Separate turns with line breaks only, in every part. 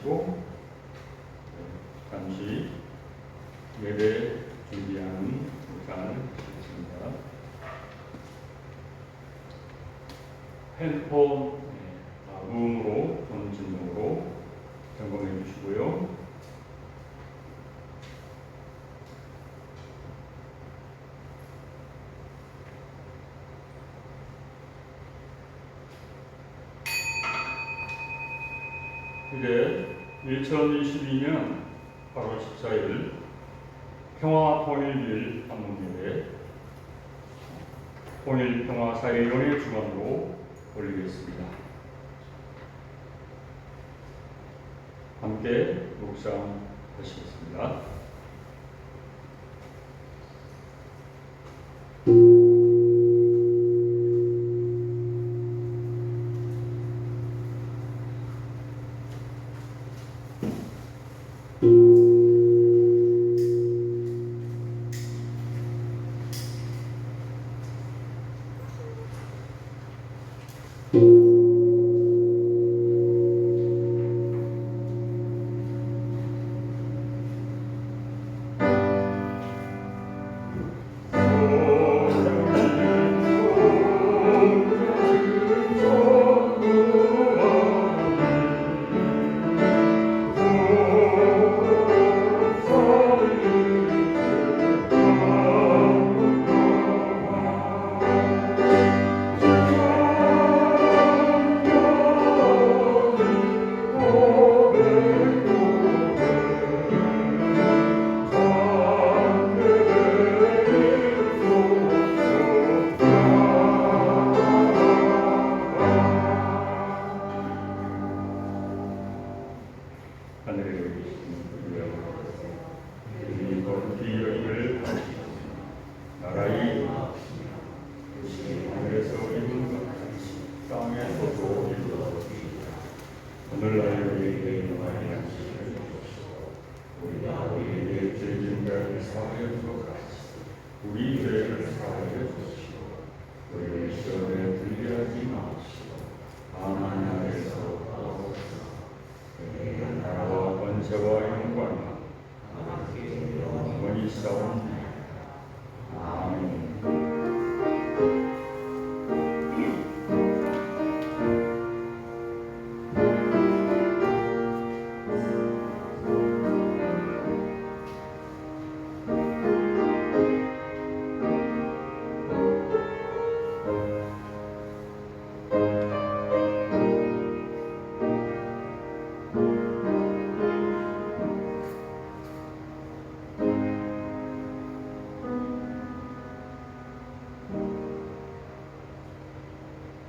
마시고 잠시 예배 준비하는 시간을 갖겠습니다. 핸드폰 무음으로 또는 진동으로 점검해 주시고요. 이제 2022년 8월 14일 평화통일일 한문예배 통일평화사회위원회 주관으로 올리겠습니다. 함께 묵상하시겠습니다. 우리 죄를 사하여 주시고 우리를 시험에 들게 마시고 다만 나라에서 그의 나라와 권세와 영광이 영원히 있사옵나이다. 아멘.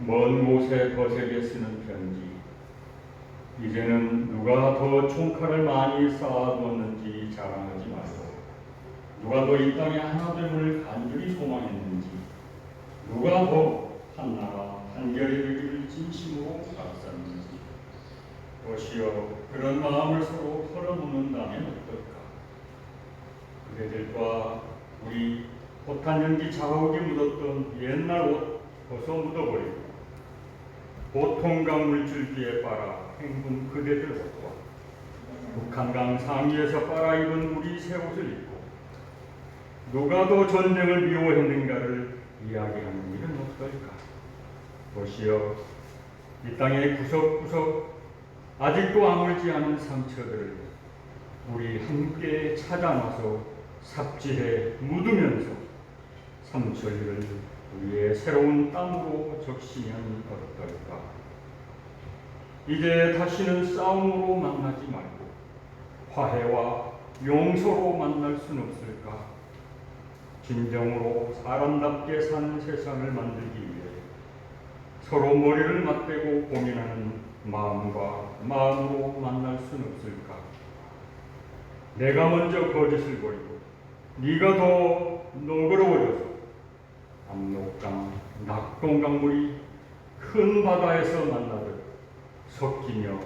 먼 곳에 거세게 쓰는 편지. 이제는 누가 더 총칼을 많이 쌓아두었는지 자랑하지 말고, 누가 더 이 땅에 하나됨을 간절히 소망했는지, 누가 더 한 나라 한결이 되기를 진심으로 바랐었는지. 보시어 그런 마음을 서로 털어놓는다면 어떨까? 그대들과 우리 포탄 연기 자욱이 묻었던 옛날 옷 벗어 묻어버리고, 보통강 물줄기에 빨아 행군 그대들 옷과 북한강 상위에서 빨아 입은 우리 새 옷을 입고 누가 더 전쟁을 미워했는가를 이야기하는 일은 어떨까? 보시어 이 땅의 구석구석 아직도 아물지 않은 상처들을 우리 함께 찾아놔서 삽질해 묻으면서 삼천리를 우리의 새로운 땅으로 적시면 어떨까? 이제 다시는 싸움으로 만나지 말고 화해와 용서로 만날 순 없을까? 진정으로 사람답게 사는 세상을 만들기 위해 서로 머리를 맞대고 고민하는 마음과 마음으로 만날 순 없을까? 내가 먼저 거짓을 버리고 네가 더 너그러워져서 압록강, 낙동강물이 큰 바다에서 만나듯 섞이며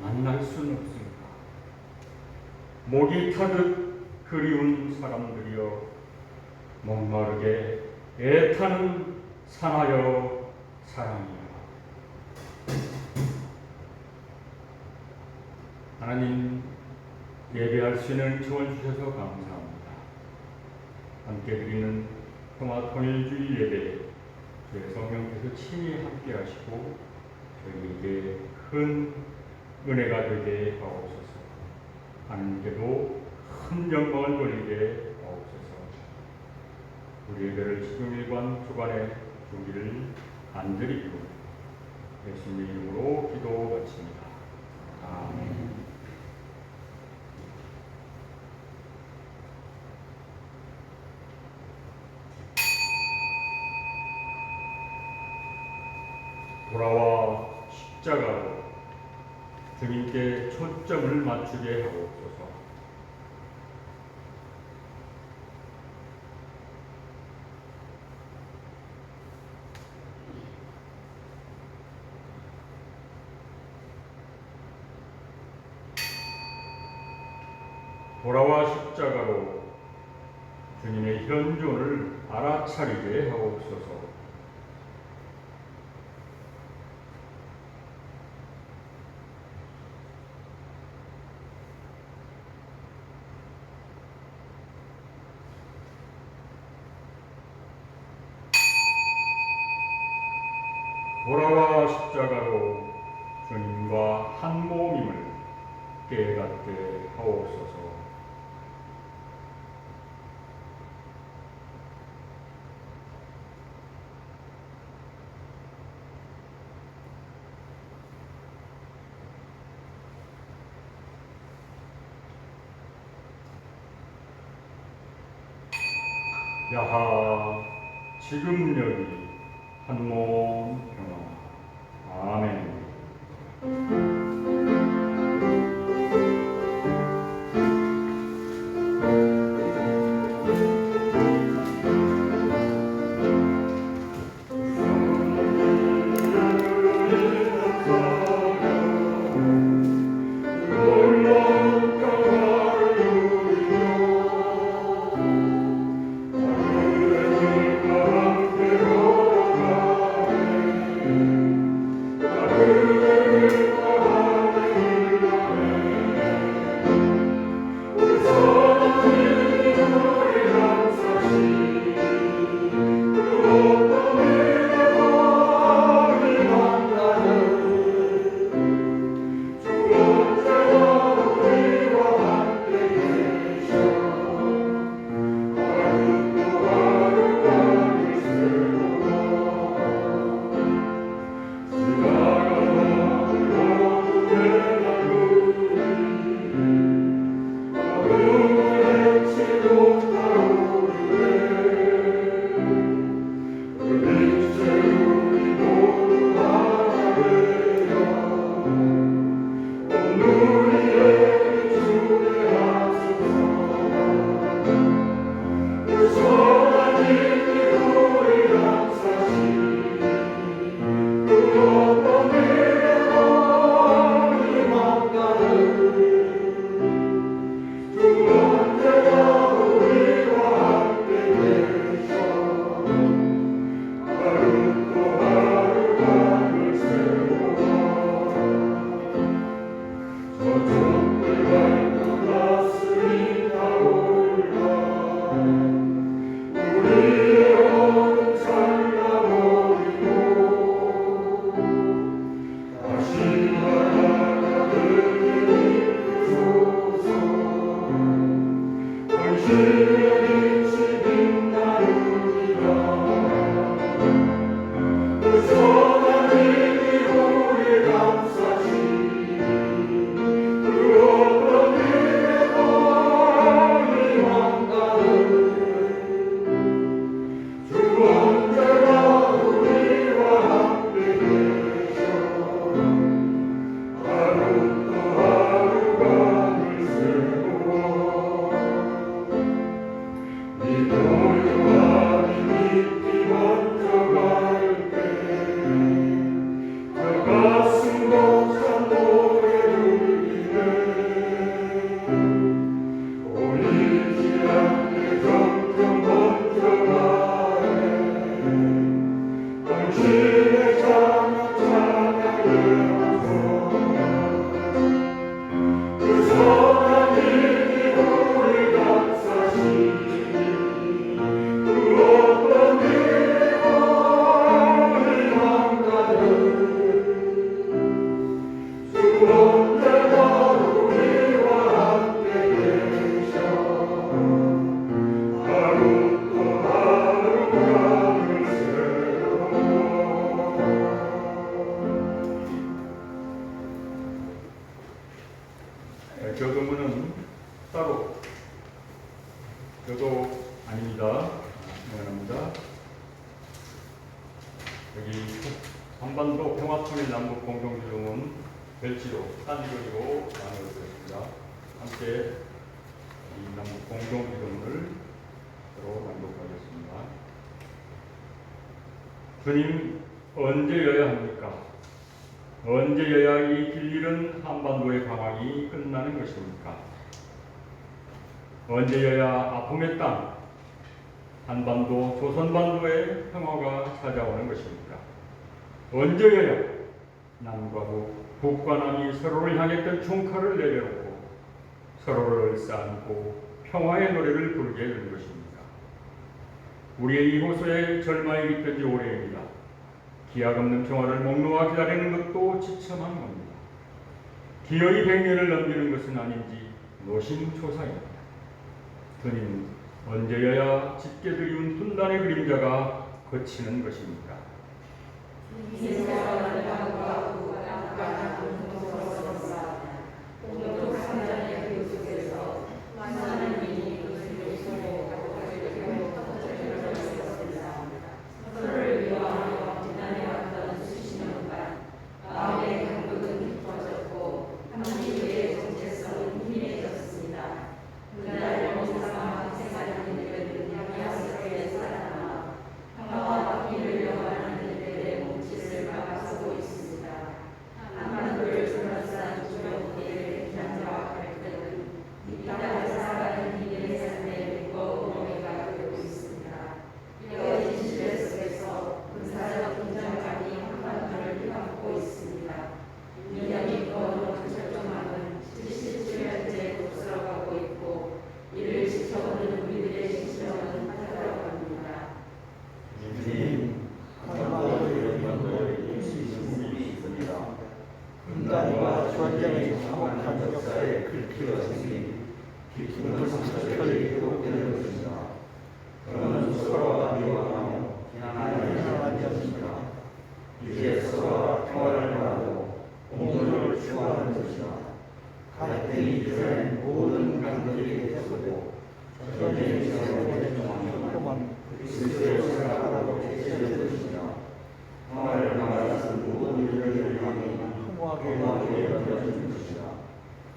만날 순 없을까? 목이 타듯 그리운 사람들이여 목마르게 애타는 사나여 사랑이여. 하나님, 예배할 수 있는 지원 주셔서 감사합니다. 함께 드리는 평화 통일주의 예배, 주의 성령께서 친히 함께 하시고 저희에게 큰 은혜가 되게 하옵소서. 하나님께도 큰 영광을 돌리게 하옵소서. 우리 예배를 시중일관 주간에 주기를 간절히 비우고 예수님의 이름으로 기도 바칩니다. 아멘. 돌아와 십자가로 주님께 초점을 맞추게 하옵소서. 돌아와 십자가로 주님의 현존을 알아차리게 하옵소서. 돌아와 십자가로 주님과 한 몸임을 깨닫게 하옵소서. 야하, 지금 여기 한 몸 평화. 아멘. 기도문은 따로 저도 아닙니다. 미안합니다. 여기 한반도 평화통일 남북 공동기도문 별지로 딴지거리로 나누었습니다. 함께 이 남북 공동기도문을 서로 낭독하겠습니다. 주님, 언제여야 합니까? 언제여야 이 길잃은 한반도의 방황이 끝나는 것입니까? 언제여야 아픔의 땅, 한반도, 조선반도의 평화가 찾아오는 것입니까? 언제여야 남과 북과 남이 서로를 향했던 총칼을 내려놓고 서로를 쌓고 평화의 노래를 부르게 되는 것입니까? 우리의 이곳에 절망이 깃든 지 오래입니다. 기약 없는 평화를 목놓아 기다리는 것도 지참한 겁니다. 기어이 100년을 넘기는 것은 아닌지 노심초사입니다. 주님, 언제여야 짙게 드리운 분단의 그림자가 거치는 것입니까?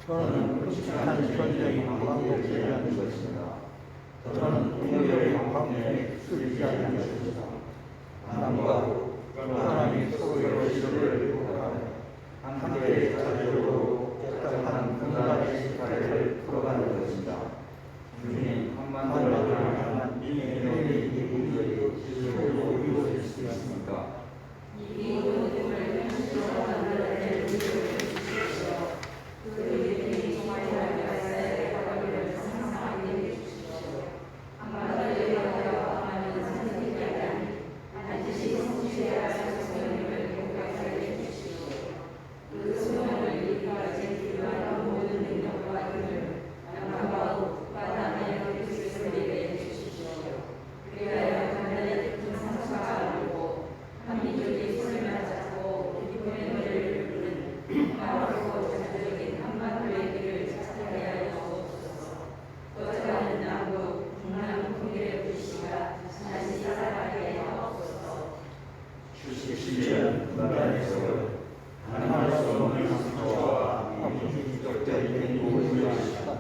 저는 끔찍한 전쟁이 반복되지 않는 것입니다. 저는 동료의 방법에 쓰지 않는 것입니다. 남과 북, 사람이 서로의 시도를 보호하며 함께 자주로 복잡한 분단의 시파를 풀어가는 것입니다. 주님, 한반도를 향한 이 문제의 지속으로 이루어질 수 있습니까?
이 모든 현실로 만들어낼 우리를 주십시오. 그들이 정말 역사의 과거를 상상하게 해주십시오. 한반도에 하는 선택이 반드시 성취해야 할 소명을 경각하게 해주십시오. 그 소명을 이루기까지 필요한 모든 능력과 힘을 남과 북과 남에 얻을 수 있게 해주십시오. 그리하여 하늘의 깊은 상처가 아니고 한민족이 손을 맞잡고 기쁨의 노래를 부르는 바로고 자주적인 한반도의 길을 찾게 하여 주옵소서. 거쳐가는 남북, 북남 통일의 불씨가 다시 살아가게 하옵소서.
주십시면 나라에서 하나할 수 없는 상처와 아픔이 적절히 보호해주시다.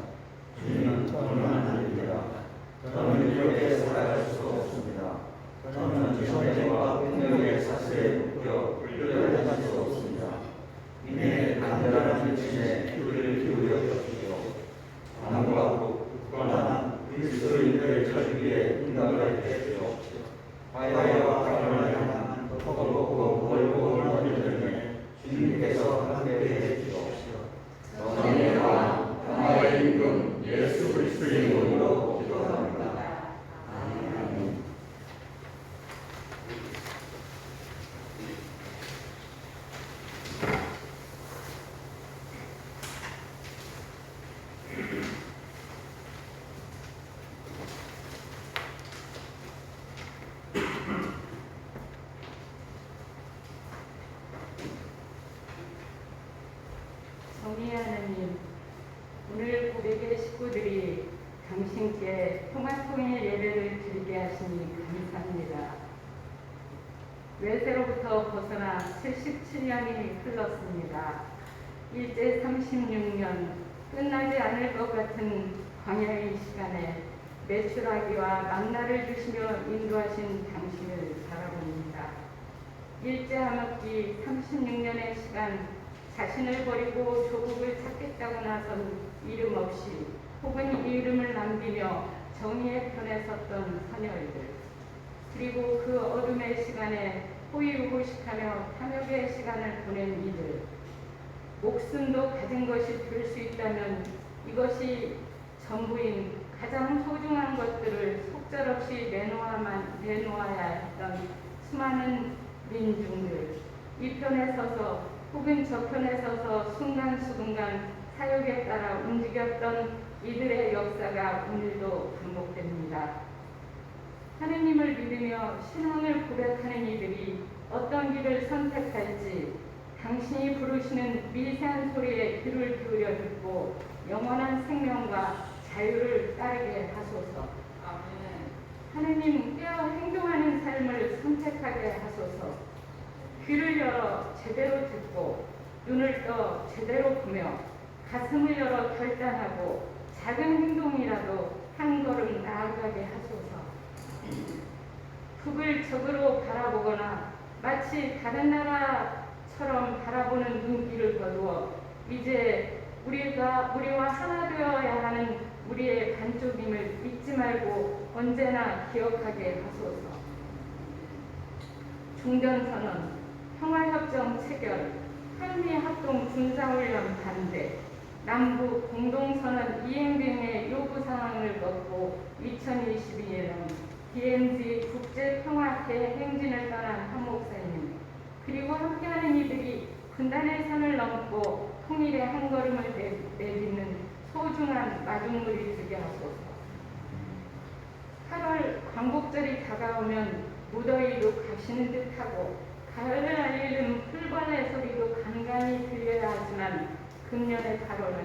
주님은 저는 아닙니다. 저는 이렇게 살아갈 수 없습니다. 저는 전쟁과 폭력의 사슬에 묶여 끌려다닐 수 없습니다. 이내 간절한 일심에 귀를 기울여 주십시오. 남과 북, 북과 남, 그리스도인들의 절기에 응답을 해주옵시오. 화해와 평화를 향한 덕없고 멀고 먼 여정에 주님께서 함께해 해주옵시오. 전의 왕, 평화의 임금 예수 그리스도의 이름으로 기도합니다. 아멘.
성리의 하나님, 오늘
오늘 고백의 식구들이 당신께 평화통일 예배를 드리게 하시니 감사합니다. 외세로부터 벗어나 77년이 흘렀습니다. 일제 36년 끝나지 않을 것 같은 광야의 시간에 매출하기와 만나를 주시며 인도하신 당신을 바라봅니다. 일제 암흑기 36년의 시간 자신을 버리고 조국을 찾겠다고 나선 이름 없이 혹은 이름을 남기며 정의의 편에 섰던 선열들, 그리고 그 어둠의 시간에 호의호식하며 탐욕의 시간을 보낸 이들, 목숨도 가진 것이 될 수 있다면 이것이 전부인 가장 소중한 것들을 속절없이 내놓아야 했던 수많은 민중들, 이 편에 서서 혹은 저 편에 서서 순간순간 사역에 따라 움직였던 이들의 역사가 오늘도 반복됩니다. 하느님을 믿으며 신앙을 고백하는 이들이 어떤 길을 선택할지 당신이 부르시는 미세한 소리에 귀를 기울여 듣고 영원한 생명과 자유를 따르게 하소서. 하느님 깨어 행동하는 삶을 선택하게 하소서. 귀를 열어 제대로 듣고 눈을 떠 제대로 보며 가슴을 열어 결단하고 작은 행동이라도 한 걸음 나아가게 하소서. 북을 적으로 바라보거나 마치 다른 나라처럼 바라보는 눈길을 거두어 이제 우리와 하나 되어야 하는 우리의 반쪽임을 잊지 말고 언제나 기억하게 하소서. 종전선언, 평화협정 체결, 한미합동 군사훈련 반대, 남북 공동선언 이행 등의 요구사항을 걷고 2022년은 DMZ 국제평화회 행진을 떠난 한 목사님, 그리고 함께하는 이들이 분단의 선을 넘고 통일의 한 걸음을 내딛는 소중한 마중물이 되게 하소서. 8월 광복절이 다가오면 무더위도 가시는 듯하고 가을을 알리는 풀벌레 소리도 간간히 들려야 하지만 금년의 8월은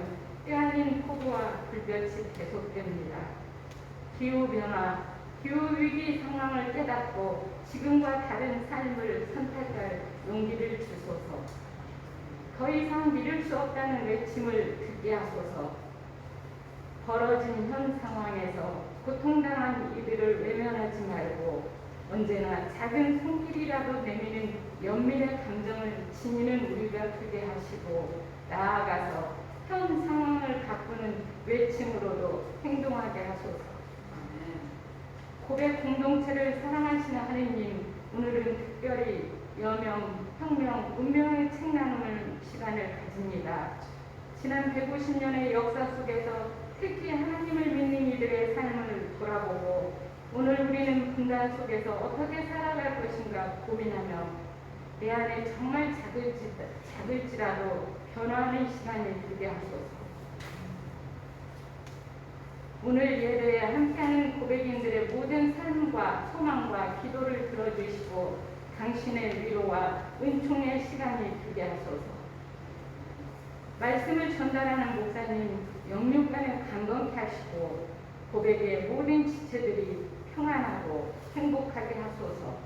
때 아닌 폭우와 불볕이 계속됩니다. 기후변화, 기후위기 상황을 깨닫고 지금과 다른 삶을 선택할 용기를 주소서. 더 이상 미룰 수 없다는 외침을 듣게 하소서. 벌어진 현 상황에서 고통당한 이들을 외면하지 말고 언제나 작은 손길이라도 내미는 연민의 감정을 지니는 우리가 되게 하시고 나아가서 현 상황을 바꾸는 외침으로도 행동하게 하소서. 고백 공동체를 사랑하시는 하느님, 오늘은 특별히 여명, 혁명, 운명의 책 나누는 시간을 가집니다. 지난 150년의 역사 속에서 특히 하나님을 믿는 이들의 삶을 돌아보고 오늘 우리는 분단 속에서 어떻게 살아갈 것인가 고민하며 내 안에 정말 작을지라도 변화하는 시간이 되게 하소서. 오늘 예배에 함께하는 고백인들의 모든 삶과 소망과 기도를 들어주시고 당신의 위로와 은총의 시간이 되게 하소서. 말씀을 전달하는 목사님 영육간에 강건케 하시고 고백의 모든 지체들이 평안하고 행복하게 하소서.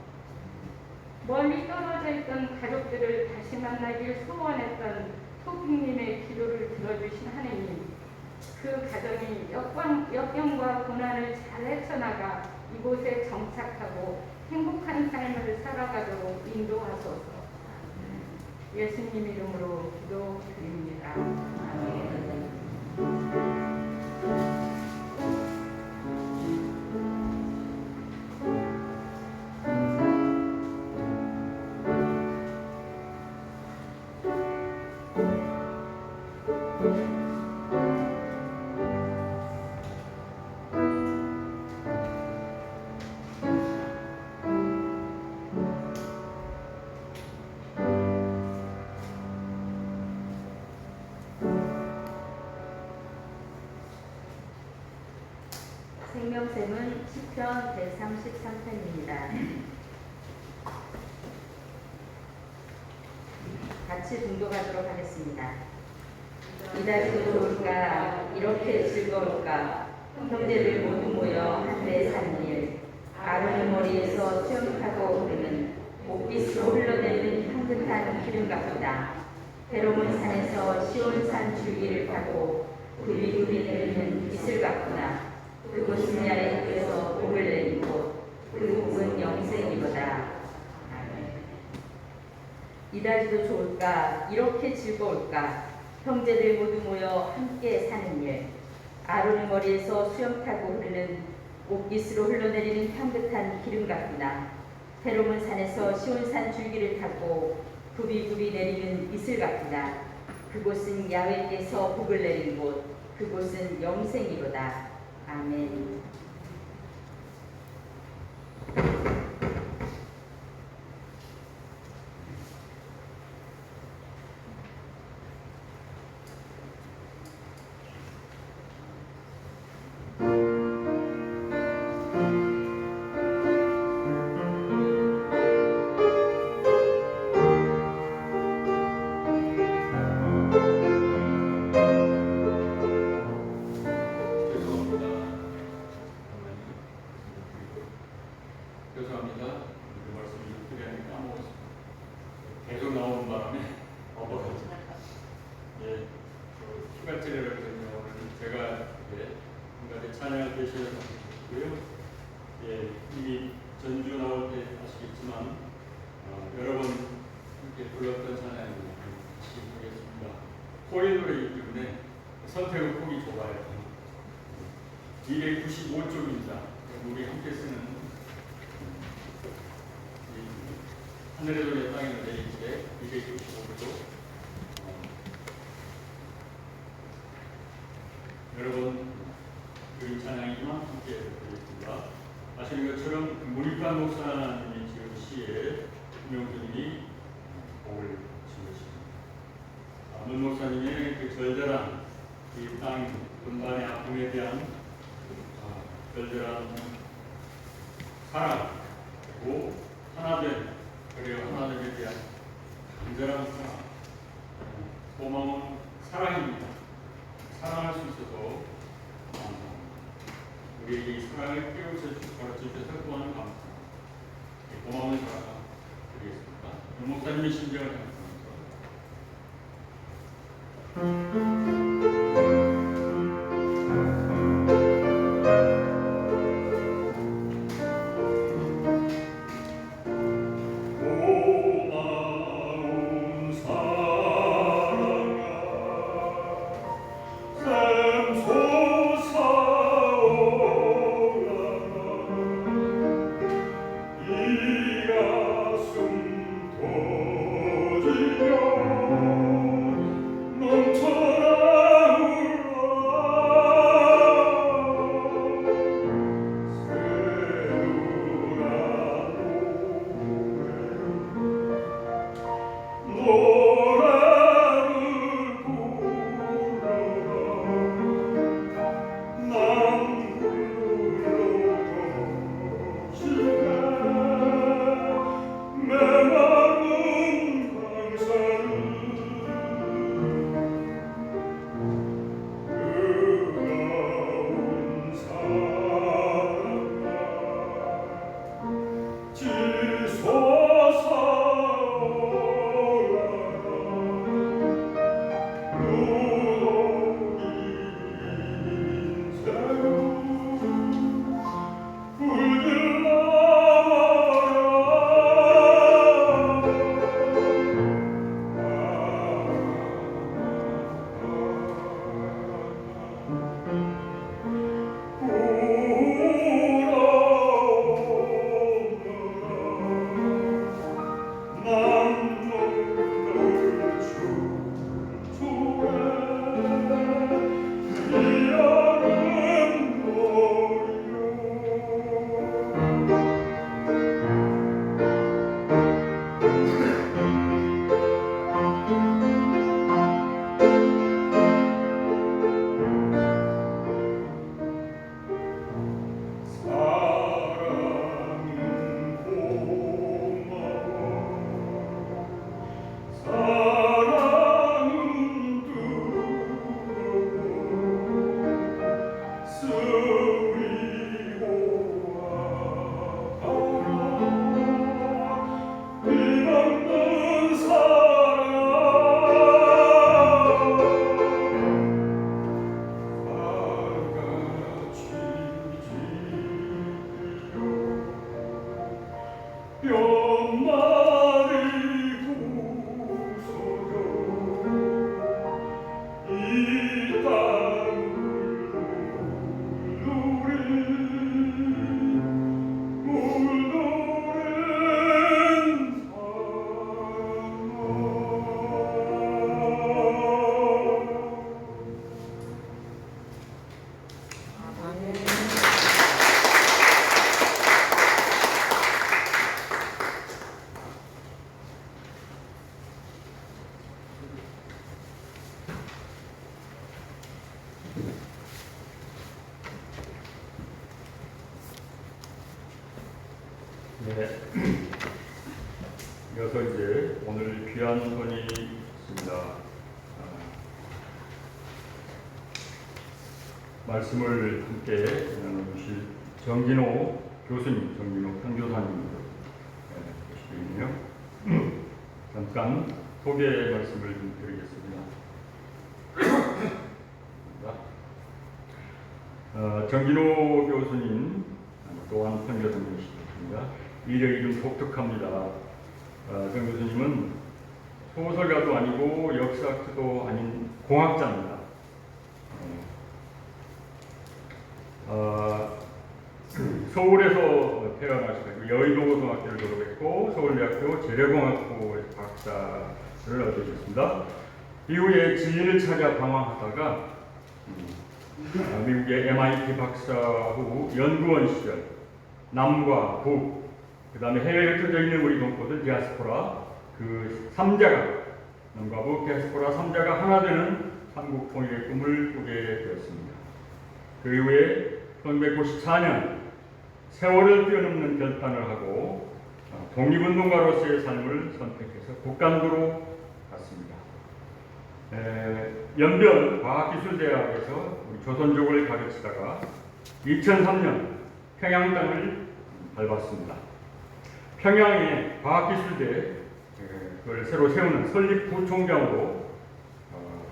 멀리 떨어져 있던 가족들을 다시 만나길 소원했던 토픽님의 기도를 들어주신 하느님, 그 가정이 역경과 고난을 잘 헤쳐나가 이곳에 정착하고 행복한 삶을 살아가도록 인도하소서. 예수님 이름으로 기도드립니다. 아멘.
생명샘은 시편 133편입니다. 같이 봉독하도록 하겠습니다. 이다지도 좋을까 이렇게 즐거울까 형제들 모두 모여 한데 사는 일 아론의 머리에서 수염 타고 흐르는 옥빛으로 흘러내리는 향긋한 기름 같구나. 베로몬 산에서 시온산 줄기를 타고 굽이굽이 내리는 이슬 같구나. 그곳은 야의 흙에서 복을 내린 곳, 그 복은 영생이로다. 이다지도 좋을까 이렇게 즐거울까 형제들 모두 모여 함께 사는 일 아론의 머리에서 수염 타고 흐르는 옥깃으로 흘러내리는 향긋한 기름 같구나. 헤로몬 산에서 시온산 줄기를 타고 굽이굽이 내리는 이슬 같구나. 그곳은 야훼께서 복을 내린 곳, 그곳은 영생이로다. 아멘.
죄송합니다. 그 말씀 좀 드리니 까먹었습니다. 계속 나오는 바람에 엎어졌죠. 예, 휴가철이라고 해서 오늘 제가 한 가지 찬양을 계시고요. 예, 이미 전주 나올 때 아시겠지만 여러 번 함께 불렀던 찬양입니다. 다시 보겠습니다. 코일 노래이기 때문에 선택의 폭이 좁아요. 295쪽입니다. 우리 함께 쓰는 하늘의 노래 땅의 노래 이제 295쪽 여러분 그 찬양이지만 함께 드리겠습니다. 아시는 것처럼 문익관 목사님이 지은 시에 김용수님이 곡을 지으십니다. 문 목사님의 그 절절한 이 땅 분단의 아픔에 대한 절절한 사랑 그리고 하나됨 그리고 하나님에 대한 간절한 사랑, 고마운 사랑입니다. 사랑할 수 있어서 우리에게 이 사랑을 가르쳐주셔서 또한 감사합니다. 고마운 사랑 드리겠습니다. 목사님의 심정을 생각하면서
넘쳐나
이어서 이제 오늘 귀한 분이 있습니다. 말씀을 함께 나눠주실 정진호 교수님, 정진호 선교사님 계시네요. 잠깐 소개 말씀을 좀 드리겠습니다. 정진호 교수님 또한 선교사님이십니다. 이름 독특합니다. 정 교수님은 소설가도 아니고 역사학자도 아닌 공학자입니다. 서울에서 태어나셔서 여의도고등학교를 졸업했고 서울대학교 재래공학부에서 박사를 얻으셨습니다. 이후에 진리를 찾아 방황하다가 미국의 MIT 박사 후 연구원 시절 남과 북, 그 다음에 해외에 흩어져 있는 우리 동포들 디아스포라 그 3자가 남과 북 디아스포라 3자가 하나 되는 한국 통일의 꿈을 꾸게 되었습니다. 그 이후에 1994년 세월을 뛰어넘는 결단을 하고 독립운동가로서의 삶을 선택해서 북간도로 갔습니다. 연변 과학기술대학에서 우리 조선족을 가르치다가 2003년 평양 땅을 밟았습니다. 평양에 과학기술대 그걸 새로 세우는 설립 부총장으로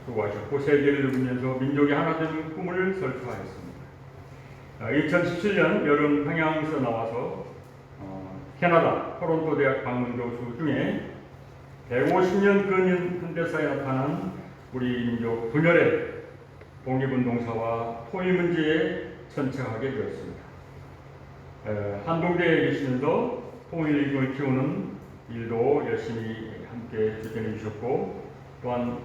수고하셨고 세계를 누비면서 민족이 하나 되는 꿈을 설파하였습니다. 2017년 여름 평양에서 나와서 캐나다 토론토 대학 방문 교수 중에 150년 근 현대사에 나타난 우리 민족 분열의 독립운동사와 통일 문제에 천착하게 되었습니다. 한동대에 계시면서 통일을 키우는 일도 열심히 함께 추진해 주셨고 또한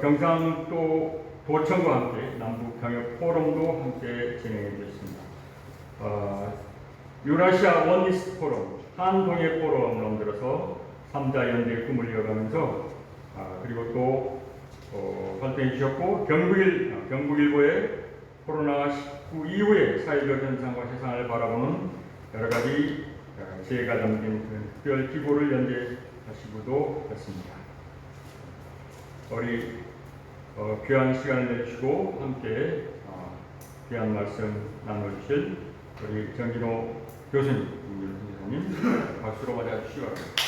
경상도 도청과 함께 남북 병역 포럼도 함께 진행해 주셨습니다. 유라시아 원리스트 포럼, 한동해 포럼을 만들어서 3자 연대의 꿈을 이어가면서 그리고 또 활동해 주셨고 경북일보의 코로나19 이후의 사회적 현상과 세상을 바라보는 여러 가지 지혜가 담긴 특별 기고를 연재하시기도 했습니다. 우리 귀한 시간을 내주시고 함께 귀한 말씀 나눠주실 우리 정진호 교수님, 박수로 맞아주시기 바랍니다.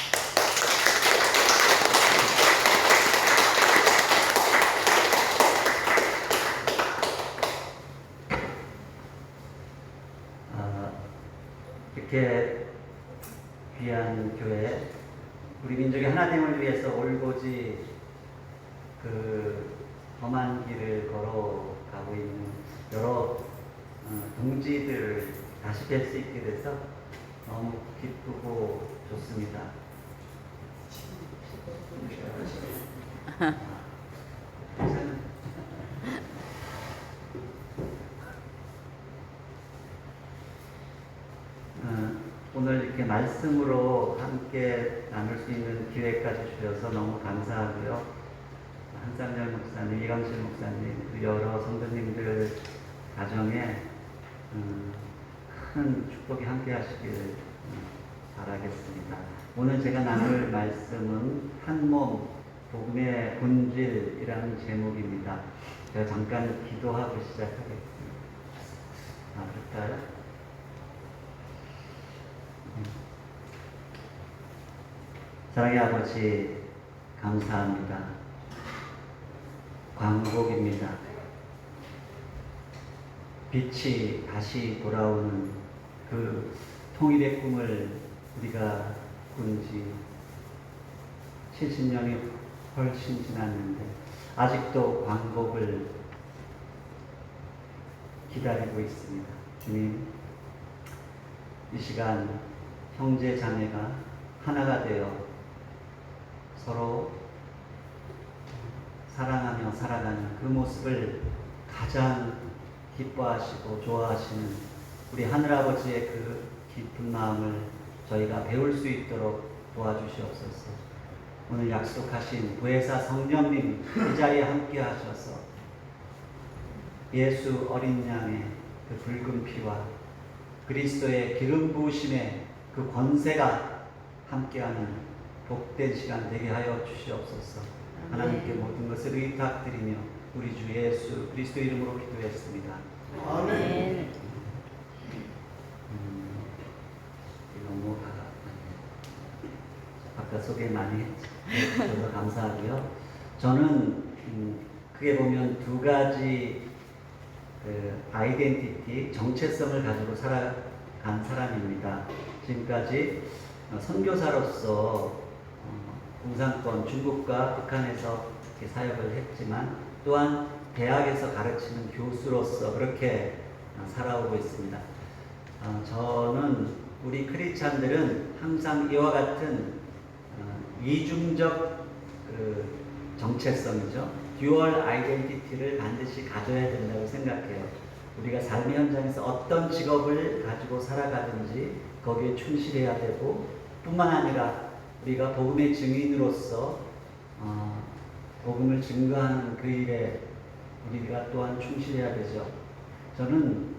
이렇게 귀한 교회, 우리 민족의 하나됨을 위해서 올고지 그 험한 길을 걸어가고 있는 여러 동지들을 다시 뵐 수 있게 돼서 너무 기쁘고 좋습니다. 오늘 이렇게 말씀으로 함께 나눌 수 있는 기회까지 주셔서 너무 감사하고요. 한상열 목사님, 이광실 목사님, 그 여러 성도님들 가정에 큰 축복이 함께 하시길 바라겠습니다. 오늘 제가 나눌 말씀은 한몸 복음의 본질이라는 제목입니다. 제가 잠깐 기도하고 시작하겠습니다. 그럴까요? 사랑의 아버지, 감사합니다. 광복입니다. 빛이 다시 돌아오는 그 통일의 꿈을 우리가 꾼 지 70년이 훨씬 지났는데 아직도 광복을 기다리고 있습니다. 주님, 이 시간 형제 자매가 하나가 되어 서로 사랑하며 살아가는 그 모습을 가장 기뻐하시고 좋아하시는 우리 하늘아버지의 그 깊은 마음을 저희가 배울 수 있도록 도와주시옵소서. 오늘 약속하신 부회사 성령님 이 자리에 함께 하셔서 예수 어린 양의 그 붉은 피와 그리스도의 기름 부으심의 그 권세가 함께하는 복된 시간 되게 하여 주시옵소서. 하나님께 모든 것을 의탁드리며 우리 주 예수 그리스도 이름으로 기도했습니다.
아멘.
너무 아까 소개 많이 해주셔서 감사하고요. 저는 크게 보면 두 가지 아이덴티티, 정체성을 가지고 살아간 사람입니다. 지금까지 선교사로서 공산권 중국과 북한에서 이렇게 사역을 했지만 또한 대학에서 가르치는 교수로서 그렇게 살아오고 있습니다. 저는 우리 크리스찬들은 항상 이와 같은 이중적 정체성이죠. 듀얼 아이덴티티를 반드시 가져야 된다고 생각해요. 우리가 삶의 현장에서 어떤 직업을 가지고 살아가든지 거기에 충실해야 되고, 뿐만 아니라 우리가 복음의 증인으로서 복음을 증거하는 그 일에 우리가 또한 충실해야 되죠. 저는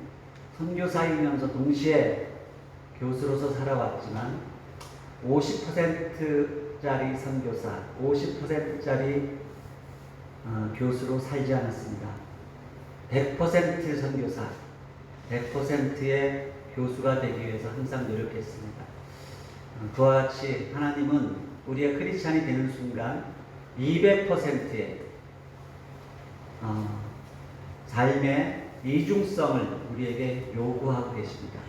선교사이면서 동시에 교수로서 살아왔지만 50%짜리 선교사, 50%짜리 교수로 살지 않았습니다. 100% 선교사, 100%의 교수가 되기 위해서 항상 노력했습니다. 그와 같이 하나님은 우리가 크리스찬이 되는 순간 200%의 삶의 이중성을 우리에게 요구하고 계십니다.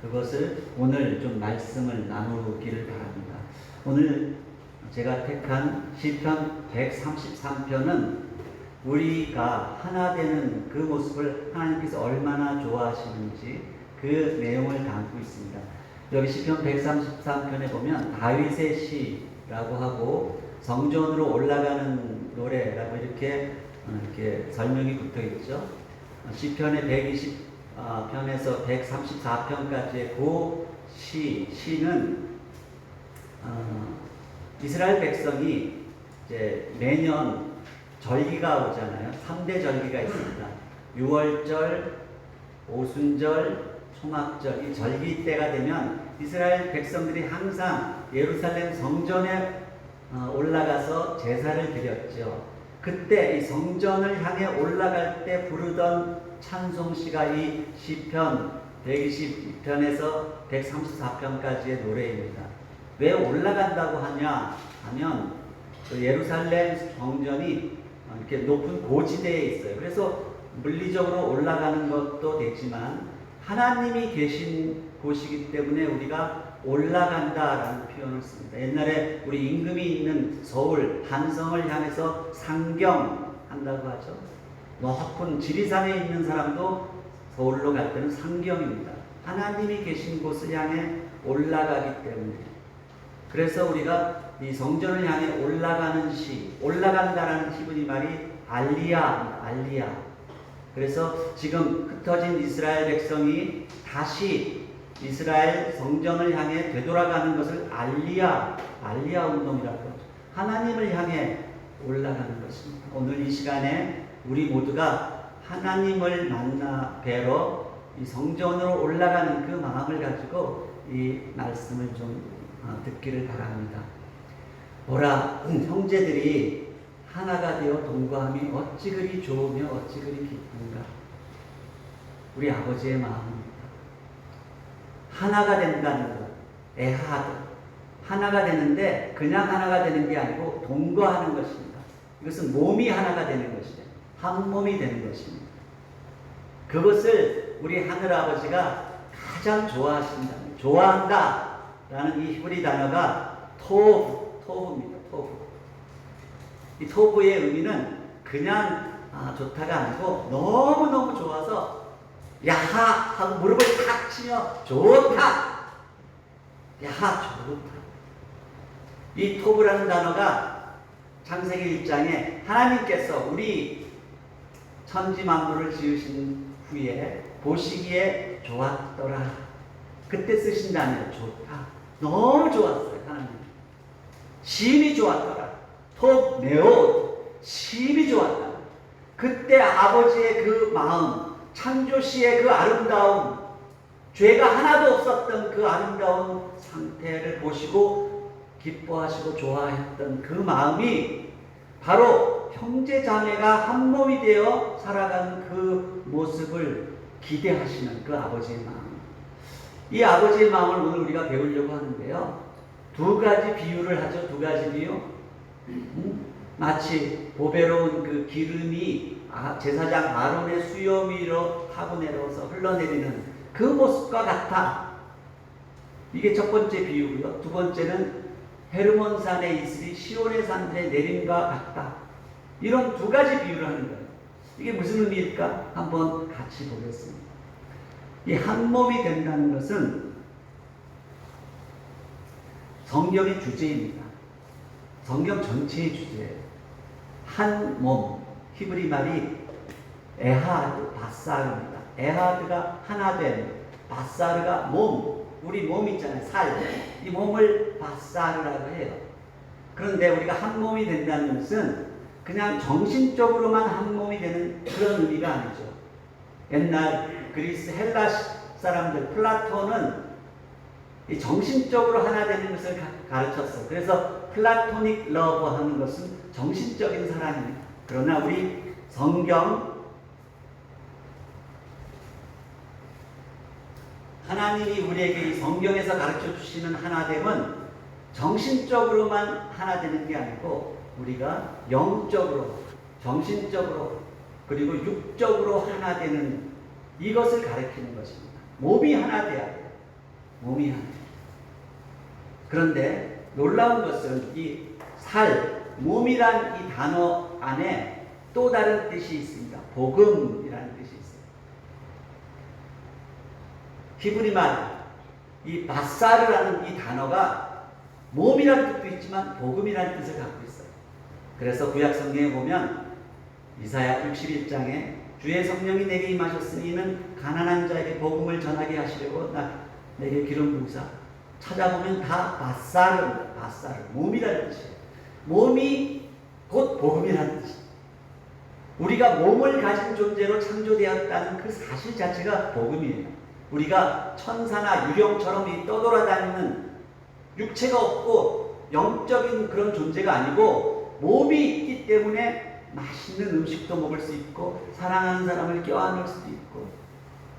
그것을 오늘 좀 말씀을 나누기를 바랍니다. 오늘 제가 택한 시편 133편은 우리가 하나 되는 그 모습을 하나님께서 얼마나 좋아하시는지 그 내용을 담고 있습니다. 여기 시편 133편에 보면 다윗의 시라고 하고 성전으로 올라가는 노래라고 이렇게 설명이 붙어 있죠. 시편의 120편에서 134편까지의 그 시는 이스라엘 백성이 이제 매년 절기가 오잖아요. 3대 절기가 있습니다. 유월절, 오순절, 초막절. 이 절기 때가 되면 이스라엘 백성들이 항상 예루살렘 성전에 올라가서 제사를 드렸죠. 그때 이 성전을 향해 올라갈 때 부르던 찬송시가 이 시편 122편에서 134편까지의 노래입니다. 왜 올라간다고 하냐 하면 예루살렘 성전이 이렇게 높은 고지대에 있어요. 그래서 물리적으로 올라가는 것도 되지만 하나님이 계신 곳이기 때문에 우리가 올라간다라는 표현을 씁니다. 옛날에 우리 임금이 있는 서울 한성을 향해서 상경한다고 하죠. 높은 지리산에 있는 사람도 서울로 갈 때는 상경입니다. 하나님이 계신 곳을 향해 올라가기 때문에. 그래서 우리가 이 성전을 향해 올라가는 시, 올라간다라는 히브리 말이 알리야, 알리야. 그래서 지금 흩어진 이스라엘 백성이 다시 이스라엘 성전을 향해 되돌아가는 것을 알리야 운동이라고 하죠. 하나님을 향해 올라가는 것입니다. 오늘 이 시간에 우리 모두가 하나님을 만나 뵈러 이 성전으로 올라가는 그 마음을 가지고 이 말씀을 좀 듣기를 바랍니다. 보라, 형제들이 하나가 되어 동거함이 어찌 그리 좋으며 어찌 그리 기쁜가. 우리 아버지의 마음입니다. 하나가 된다는 것, 에하드. 하나가 되는데 그냥 하나가 되는 게 아니고 동거하는 것입니다. 이것은 몸이 하나가 되는 것이죠. 한 몸이 되는 것입니다. 그것을 우리 하늘아버지가 가장 좋아하신다. 좋아한다. 라는 이 히브리 단어가 토브입니다. 토브. 이 토브의 의미는 그냥 좋다가 아니고 너무너무 좋아서 야하 하고 무릎을 탁 치며 좋다. 야하 좋다. 이 토브라는 단어가 창세기 1장에 하나님께서 우리 천지 만물을 지으신 후에 보시기에 좋았더라. 그때 쓰신 단어예요. 좋다. 너무 좋았어요. 하나님. 심히 좋았더라. 톱 메오 심히 좋았다. 그때 아버지의 그 마음, 창조시의 그 아름다움, 죄가 하나도 없었던 그 아름다운 상태를 보시고 기뻐하시고 좋아했던 그 마음이 바로 형제 자매가 한 몸이 되어 살아가는 그 모습을 기대하시는 그 아버지의 마음. 이 아버지의 마음을 오늘 우리가 배우려고 하는데요. 두 가지 비유를 하죠. 두 가지 비유. 마치 보배로운 그 기름이 제사장 아론의 수염 위로 타고 내려와서 흘러내리는 그 모습과 같아. 이게 첫 번째 비유고요. 두 번째는 헤르몬산의 이슬이 시온의 산들에 내림과 같다. 이런 두 가지 비유를 하는 거예요. 이게 무슨 의미일까? 한번 같이 보겠습니다. 이 한 몸이 된다는 것은 성경의 주제입니다. 성경 전체의 주제예요. 한 몸, 히브리 말이 에하드, 바사르입니다. 에하드가 하나됨, 바사르가 몸, 우리 몸 있잖아요. 살. 이 몸을 바사르라고 해요. 그런데 우리가 한 몸이 된다는 것은 그냥 정신적으로만 한 몸이 되는 그런 의미가 아니죠. 옛날 그리스 헬라 사람들, 플라톤은 이 정신적으로 하나 되는 것을 가르쳤어요. 그래서 플라토닉 러브 하는 것은 정신적인 사랑입니다. 그러나 우리 성경 하나님이 우리에게 이 성경에서 가르쳐 주시는 하나됨은 정신적으로만 하나 되는 게 아니고 우리가 영적으로, 정신적으로, 그리고 육적으로 하나 되는 이것을 가르치는 것입니다. 몸이 하나 돼야 돼요. 몸이 하나. 그런데 놀라운 것은 이 살, 몸이란 이 단어 안에 또 다른 뜻이 있습니다. 복음이라는 뜻이 있어요. 히브리 말, 이 바사르라는 이 단어가 몸이라는 뜻도 있지만 복음이라는 뜻을 갖고 있어요. 그래서 구약 성경에 보면 이사야 61장에 주의 성령이 내게 임하셨으니 이는 가난한 자에게 복음을 전하게 하시려고 내게 기름 부으사. 찾아보면 다 바사르, 바사르, 몸이라는 뜻이에요. 몸이 곧 복음이라는 뜻이에요. 우리가 몸을 가진 존재로 창조되었다는 그 사실 자체가 복음이에요. 우리가 천사나 유령처럼 떠돌아다니는 육체가 없고 영적인 그런 존재가 아니고 몸이 있기 때문에 맛있는 음식도 먹을 수 있고 사랑하는 사람을 껴안을 수도 있고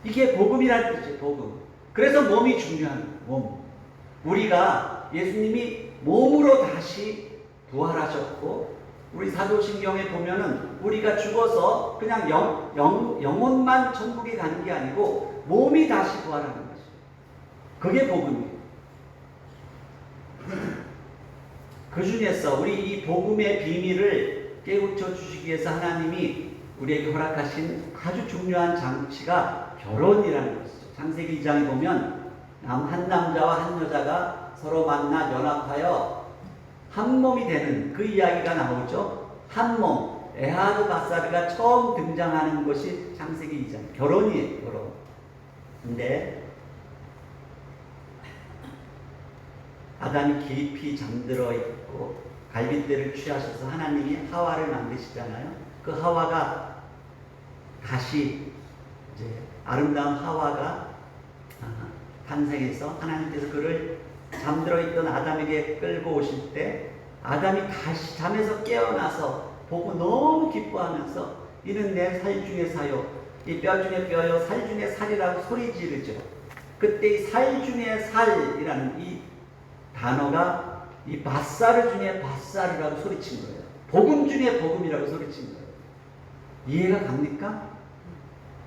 이게 복음이라는 뜻이에요. 복음. 그래서 몸이 중요한 몸. 우리가 예수님이 몸으로 다시 부활하셨고 우리 사도신경에 보면은 우리가 죽어서 그냥 영혼만 천국에 가는 게 아니고 몸이 다시 부활하는 것이에요. 그게 복음이에요. 그 중에서 우리 이 복음의 비밀을 깨우쳐 주시기 위해서 하나님이 우리에게 허락하신 아주 중요한 장치가 결혼이라는 것이죠. 창세기 2장에 보면 한 남자와 한 여자가 서로 만나 연합하여 한 몸이 되는 그 이야기가 나오죠. 한 몸, 에하드 바사르가 처음 등장하는 것이 창세기 2장. 결혼이에요, 결혼. 근데 아담이 깊이 잠들어 있고 갈빗대를 취하셔서 하나님이 하와를 만드시잖아요. 그 하와가 다시 이제 아름다운 하와가 탄생해서 하나님께서 그를 잠들어 있던 아담에게 끌고 오실 때 아담이 다시 잠에서 깨어나서 보고 너무 기뻐하면서 이는 내 살 중에 사요, 이 뼈 중에 뼈요, 살 중에 살이라고 소리 지르죠. 그때 이 살 중에 살이라는 이 단어가 이 바사르 중에 바사르라고 소리친 거예요. 복음 중에 복음이라고 소리친 거예요. 이해가 갑니까?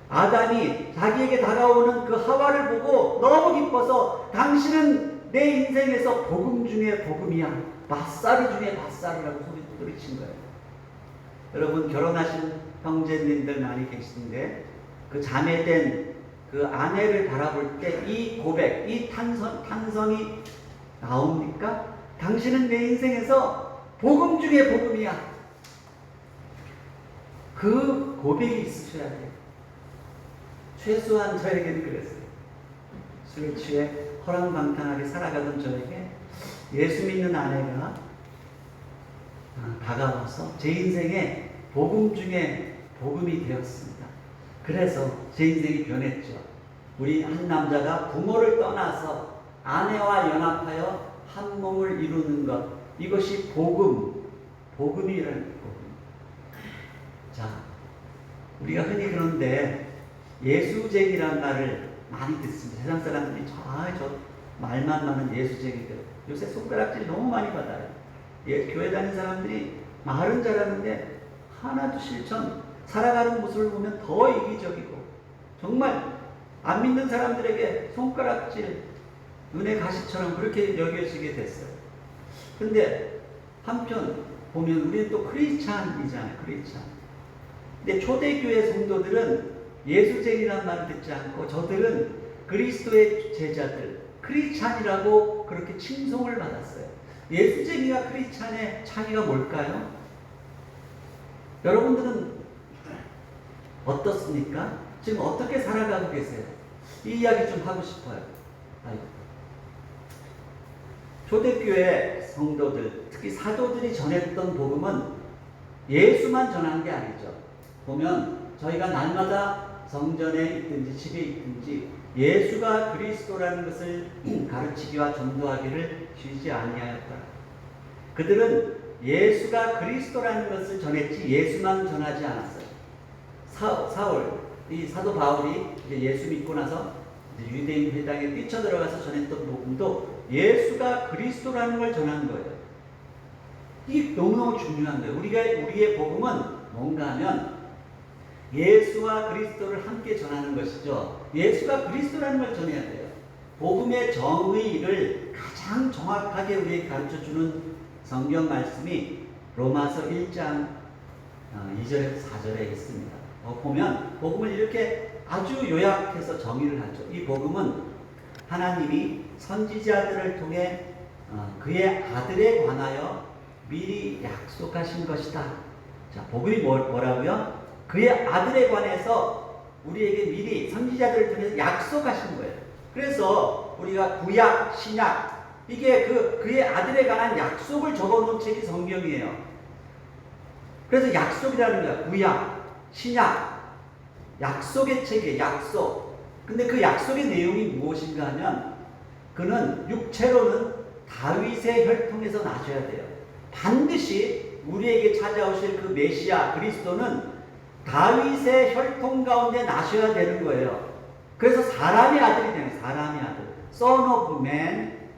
아담이 자기에게 다가오는 그 하와를 보고 너무 기뻐서 당신은 내 인생에서 복음 중에 복음이야, 바사르 중에 바사르라고 소리친 거예요. 여러분 결혼하신 형제님들 많이 계신데 그 자매된 그 아내를 바라볼 때 이 고백, 이 탄성이 나옵니까? 당신은 내 인생에서 복음 중에 복음이야. 그 고백이 있으셔야 돼요. 최소한 저에게는 그랬어요. 술에 취해 허랑방탕하게 살아가던 저에게 예수 믿는 아내가 다가와서 제 인생에 복음 중에 복음이 되었습니다. 그래서 제 인생이 변했죠. 우리 한 남자가 부모를 떠나서 아내와 연합하여 한 몸을 이루는 것, 이것이 복음이라는 복음. 자, 우리가 흔히 그런데 예수쟁이란 말을 많이 듣습니다. 세상 사람들이 저 말만 많은 예수쟁이들. 요새 손가락질 너무 많이 받아요. 교회 다니는 사람들이 말은 잘하는데 하나도 실천, 살아가는 모습을 보면 더 이기적이고 정말 안 믿는 사람들에게 손가락질, 눈의 가시처럼 그렇게 여겨지게 됐어요. 근데 한편 보면 우리는 또 크리스찬이잖아요. 크리스찬. 근데 초대교회 성도들은 예수쟁이란 말을 듣지 않고 저들은 그리스도의 제자들, 크리스찬이라고 그렇게 칭송을 받았어요. 예수쟁이와 크리스찬의 차이가 뭘까요? 여러분들은 어떻습니까? 지금 어떻게 살아가고 계세요? 이 이야기 좀 하고 싶어요. 초대교회 성도들, 특히 사도들이 전했던 복음은 예수만 전한 게 아니죠. 보면 저희가 날마다 성전에 있든지 집에 있든지 예수가 그리스도라는 것을 가르치기와 전도하기를 쉬지 아니하였다. 그들은 예수가 그리스도라는 것을 전했지 예수만 전하지 않았어요. 사울, 이 사도 바울이 이제 예수 믿고 나서 이제 유대인 회당에 뛰쳐들어가서 전했던 복음도 예수가 그리스도라는 걸 전한 거예요. 이게 너무너무 중요한 거예요. 우리의 복음은 뭔가 하면 예수와 그리스도를 함께 전하는 것이죠. 예수가 그리스도라는 걸 전해야 돼요. 복음의 정의를 가장 정확하게 우리에게 가르쳐주는 성경 말씀이 로마서 1장 2절에서 4절에 있습니다. 보면 복음을 이렇게 아주 요약해서 정의를 하죠. 이 복음은 하나님이 선지자들을 통해 그의 아들에 관하여 미리 약속하신 것이다. 자, 복음이 뭐라고요? 그의 아들에 관해서 우리에게 미리 선지자들을 통해서 약속하신 거예요. 그래서 우리가 구약, 신약, 이게 그의 아들에 관한 약속을 적어놓은 책이 성경이에요. 그래서 약속이라는 거야. 구약, 신약, 약속의 책이에요. 약속. 근데 그 약속의 내용이 무엇인가 하면 그는 육체로는 다윗의 혈통에서 나셔야 돼요. 반드시 우리에게 찾아오실 그 메시아 그리스도는 다윗의 혈통 가운데 나셔야 되는 거예요. 그래서 사람의 아들이 되는 거예요. 사람의 아들. Son of Man.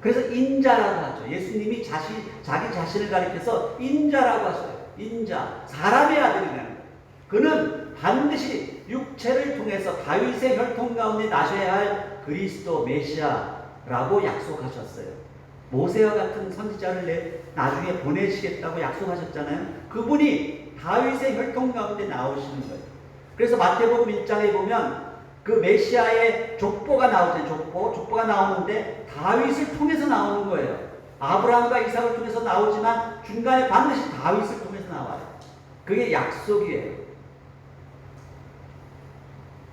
그래서 인자라고 하죠. 예수님이 자기 자신을 가리켜서 인자라고 하셔요. 인자. 사람의 아들이라는 거예요. 그는 반드시 육체를 통해서 다윗의 혈통 가운데 나셔야 할 그리스도 메시아라고 약속하셨어요. 모세와 같은 선지자를 나중에 보내시겠다고 약속하셨잖아요. 그분이 다윗의 혈통 가운데 나오시는 거예요. 그래서 마태복음 1장에 보면 그 메시아의 족보가 나오잖아요. 족보가 나오는데 다윗을 통해서 나오는 거예요. 아브라함과 이삭을 통해서 나오지만 중간에 반드시 다윗을 통해서 나와요. 그게 약속이에요.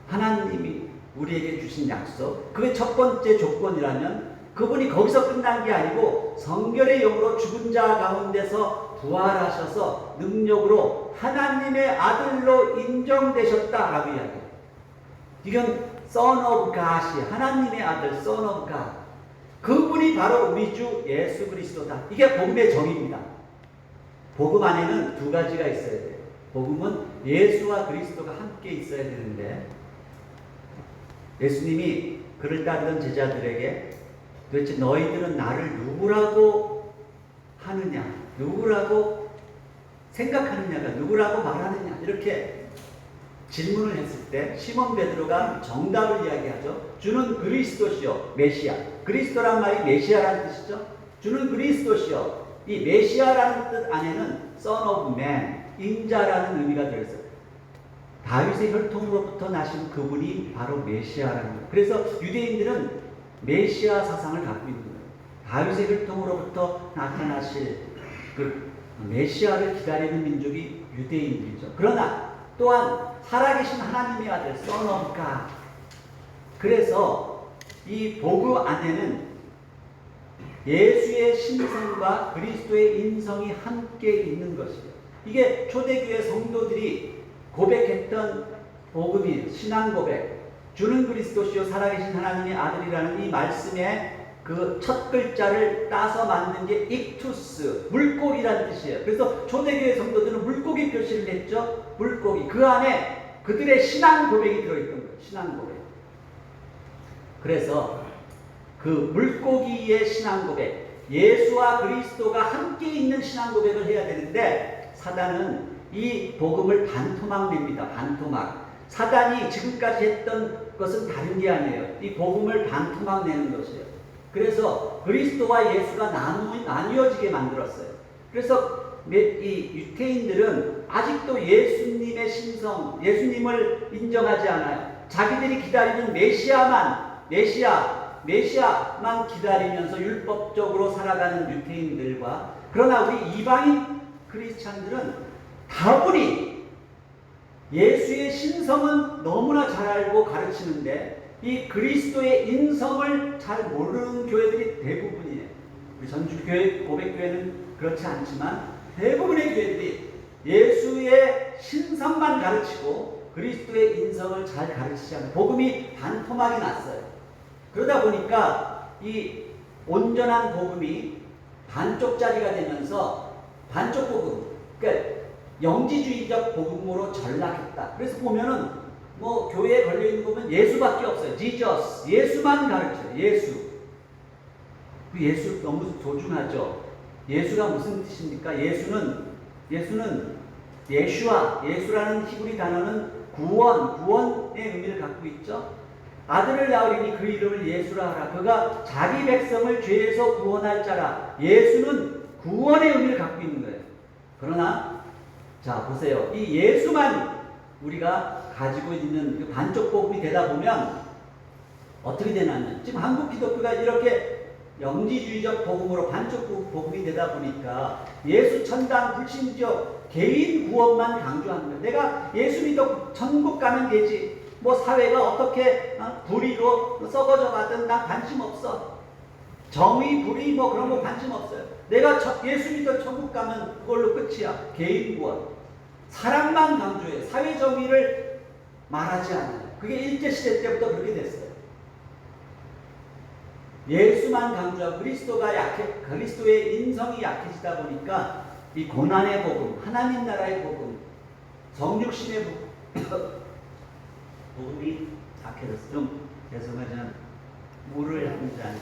하나님이 우리에게 주신 약속. 그게 첫 번째 조건이라면 그분이 거기서 끝난 게 아니고 성결의 영으로 죽은 자 가운데서 부활하셔서 능력으로 하나님의 아들로 인정되셨다라고 이야기해요. 이건 Son of God이 하나님의 아들 Son of God. 그분이 바로 우리 주 예수 그리스도다. 이게 복음의 정의입니다. 복음 안에는 두 가지가 있어야 돼요. 복음은 예수와 그리스도가 함께 있어야 되는데 예수님이 그를 따르던 제자들에게 도대체 너희들은 나를 누구라고 하느냐, 누구라고 생각하느냐가 누구라고 말하느냐 이렇게 질문을 했을 때 시몬 베드로가 정답을 이야기하죠. 주는 그리스도시요 메시아. 그리스도란 말이 메시아라는 뜻이죠. 주는 그리스도시요. 이 메시아라는 뜻 안에는 Son of Man, 인자라는 의미가 들어있어요. 다윗의 혈통으로부터 나신 그분이 바로 메시아라는 거예요. 그래서 유대인들은 메시아 사상을 갖고 있는 거예요. 다윗의 혈통으로부터 나타나실 그 메시아를 기다리는 민족이 유대인들이죠. 그러나 또한 살아계신 하나님의 아들 Son of God. 그래서 이 복음 안에는 예수의 신성과 그리스도의 인성이 함께 있는 것이에요. 이게 초대교회 성도들이 고백했던 복음이 신앙 고백, 주는 그리스도시요 살아계신 하나님의 아들이라는 이 말씀의 그 첫 글자를 따서 만든 게 익투스, 물고기란 뜻이에요. 그래서 초대교회 성도들은 물고기 표시를 했죠. 물고기. 그 안에 그들의 신앙 고백이 들어있던 거예요. 신앙 고백. 그래서 그 물고기의 신앙 고백, 예수와 그리스도가 함께 있는 신앙 고백을 해야 되는데 사단은 이 복음을 반토막 냅니다. 반토막. 사단이 지금까지 했던 것은 다른 게 아니에요. 이 복음을 반토막 내는 것이에요. 그래서 그리스도와 예수가 나뉘어지게 만들었어요. 그래서 이 유태인들은 아직도 예수님의 신성, 예수님을 인정하지 않아요. 자기들이 기다리는 메시아만 기다리면서 율법적으로 살아가는 유태인들과, 그러나 우리 이방인 크리스찬들은 다분히 예수의 신성은 너무나 잘 알고 가르치는데 이 그리스도의 인성을 잘 모르는 교회들이 대부분이에요. 우리 전주교회, 고백교회는 그렇지 않지만 대부분의 교회들이 예수의 신성만 가르치고 그리스도의 인성을 잘 가르치지 않아요. 복음이 반토막이 났어요. 그러다 보니까 이 온전한 복음이 반쪽짜리가 되면서 반쪽 복음, 그러니까 영지주의적 복음으로 전락했다. 그래서 보면은 뭐 교회에 걸려있는 거 보면 예수밖에 없어요. 지저스, 예수만 가르쳐요. 예수. 그 예수 너무 소중하죠. 예수가 무슨 뜻입니까? 예수는 예슈아, 예수라는 히브리 단어는 구원의 의미를 갖고 있죠. 아들을 낳으리니 그 이름을 예수라 하라. 그가 자기 백성을 죄에서 구원할 자라. 예수는 구원의 의미를 갖고 있는 거예요. 그러나 자 보세요. 이 예수만 우리가 가지고 있는 그 반쪽 복음이 되다 보면 어떻게 되냐면, 지금 한국 기독교가 이렇게 영지주의적 복음으로 반쪽 복음이 되다 보니까 예수 천당 불신적 개인 구원만 강조하는 거예요. 내가 예수 믿어 천국 가면 되지. 뭐 사회가 어떻게 불의로 썩어져 가든 난 관심 없어. 정의, 불의 뭐 그런 거 관심 없어요. 내가 예수 믿어 천국 가면 그걸로 끝이야. 개인 구원. 사랑만 강조해요. 사회 정의를 말하지 않아요. 그게 일제시대 때부터 그렇게 됐어요. 예수만 강조하고 그리스도의 인성이 약해지다 보니까 이 고난의 복음, 하나님 나라의 복음, 성육신의 복음이 약해졌어요. 좀 죄송하지만 물을 한 잔.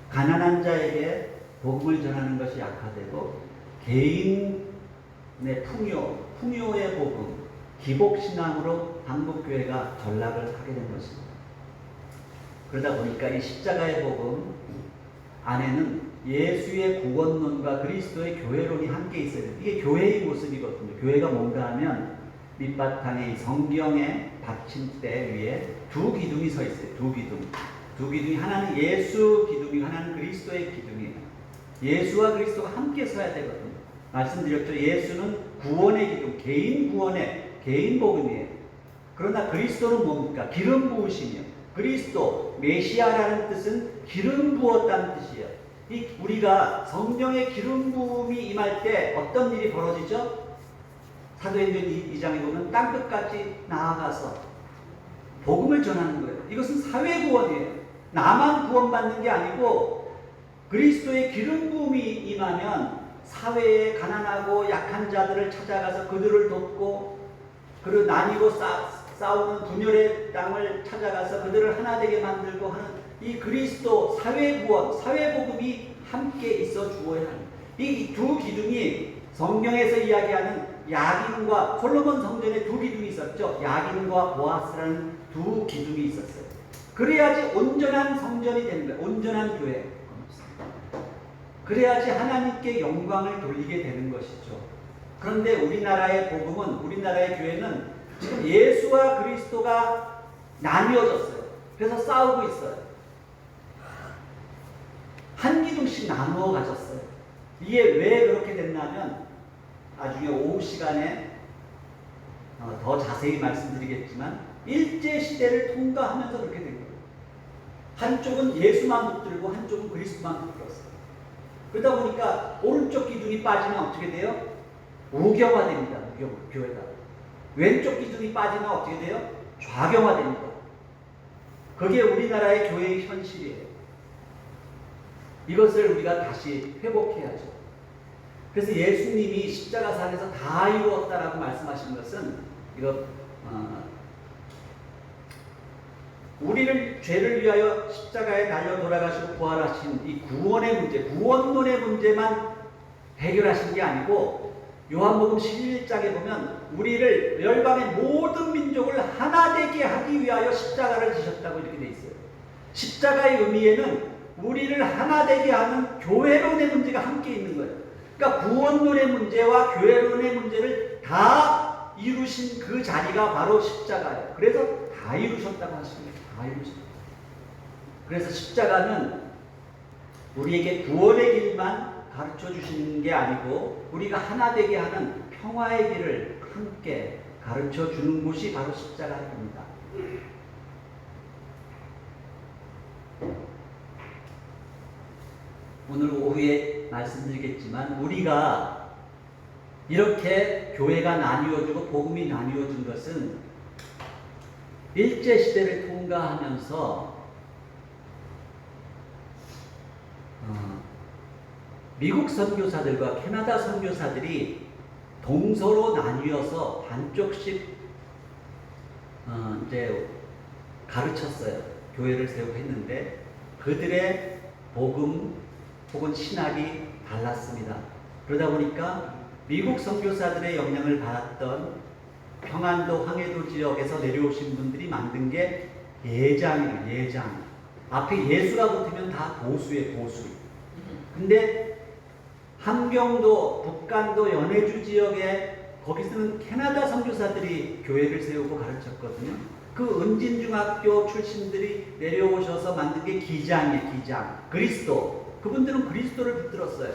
가난한 자에게 복음을 전하는 것이 약화되고 개인의 풍요의 복음, 기복신앙으로 한국교회가 전락을 하게 된 것입니다. 그러다 보니까 이 십자가의 복음 안에는 예수의 구원론과 그리스도의 교회론이 함께 있어요. 이게 교회의 모습이거든요. 교회가 뭔가 하면 밑바탕에 성경의 받침대 위에 두 기둥이 서 있어요. 두 기둥이 하나는 예수 기둥이고 하나는 그리스도의 기둥이에요. 예수와 그리스도가 함께 서야 되거든요. 말씀드렸죠. 예수는 구원의 기둥, 개인 구원의 개인 복음이에요. 그러나 그리스도는 뭡니까? 기름 부으심이요. 그리스도, 메시아라는 뜻은 기름 부었다는 뜻이에요. 우리가 성령의 기름 부음이 임할 때 어떤 일이 벌어지죠? 사도행전 2장에 보면 땅끝까지 나아가서 복음을 전하는 거예요. 이것은 사회 구원이에요. 나만 구원받는 게 아니고 그리스도의 기름 부음이 임하면 사회에 가난하고 약한 자들을 찾아가서 그들을 돕고, 그리고 나뉘고 싸우는 분열의 땅을 찾아가서 그들을 하나 되게 만들고 하는 이 그리스도 사회 구원, 사회 복음이 함께 있어 주어야 합니다. 이 두 기둥이 성경에서 이야기하는 야긴과 솔로몬 성전에 두 기둥이 있었죠. 야긴과 보아스라는 두 기둥이 있었어요. 그래야지 온전한 성전이 되는 거예요. 온전한 교회. 그래야지 하나님께 영광을 돌리게 되는 것이죠. 그런데 우리나라의 복음은, 우리나라의 교회는 지금 예수와 그리스도가 나뉘어졌어요. 그래서 싸우고 있어요. 한 기둥씩 나누어 가졌어요. 이게 왜 그렇게 됐냐면, 나중에 오후 시간에 더 자세히 말씀드리겠지만 일제시대를 통과하면서 그렇게 된 거예요. 한쪽은 예수만 붙들고 한쪽은 그리스도만 붙들었어요. 그러다 보니까 오른쪽 기둥이 빠지면 어떻게 돼요? 우경화됩니다. 교회가. 왼쪽 기둥이 빠지면 어떻게 돼요? 좌경화됩니다. 그게 우리나라의 교회의 현실이에요. 이것을 우리가 다시 회복해야죠. 그래서 예수님이 십자가상에서 다 이루었다라고 말씀하신 것은 이거 우리를 죄를 위하여 십자가에 달려 돌아가시고 부활하신 이 구원의 문제, 구원론의 문제만 해결하신 게 아니고 요한복음 11장에 보면 우리를 열방의 모든 민족을 하나 되게 하기 위하여 십자가를 지셨다고 이렇게 돼 있어요. 십자가의 의미에는 우리를 하나 되게 하는 교회론의 문제가 함께 있는 거예요. 그러니까 구원론의 문제와 교회론의 문제를 다 이루신 그 자리가 바로 십자가예요. 그래서 다 이루셨다고 하십니다. 다 이루셨다. 그래서 십자가는 우리에게 구원의 길만 가르쳐 주시는 게 아니고 우리가 하나 되게 하는 평화의 길을 함께 가르쳐 주는 곳이 바로 십자가입니다. 오늘 오후에 말씀드리겠지만 우리가 이렇게 교회가 나뉘어지고 복음이 나뉘어진 것은 일제시대를 통과하면서 미국 선교사들과 캐나다 선교사들이 동서로 나뉘어서 반쪽씩 이제 가르쳤어요. 교회를 세우고 했는데 그들의 복음 혹은 신학이 달랐습니다. 그러다 보니까 미국 선교사들의 영향을 받았던 평안도 황해도 지역에서 내려오신 분들이 만든 게 예장이에요. 예장. 앞에 예수가 붙으면 다 보수예요. 보수. 근데 함경도, 북간도, 연해주 지역에 거기서는 캐나다 선교사들이 교회를 세우고 가르쳤거든요. 그 은진중학교 출신들이 내려오셔서 만든 게 기장이에요. 기장. 그리스도. 그분들은 그리스도를 붙들었어요.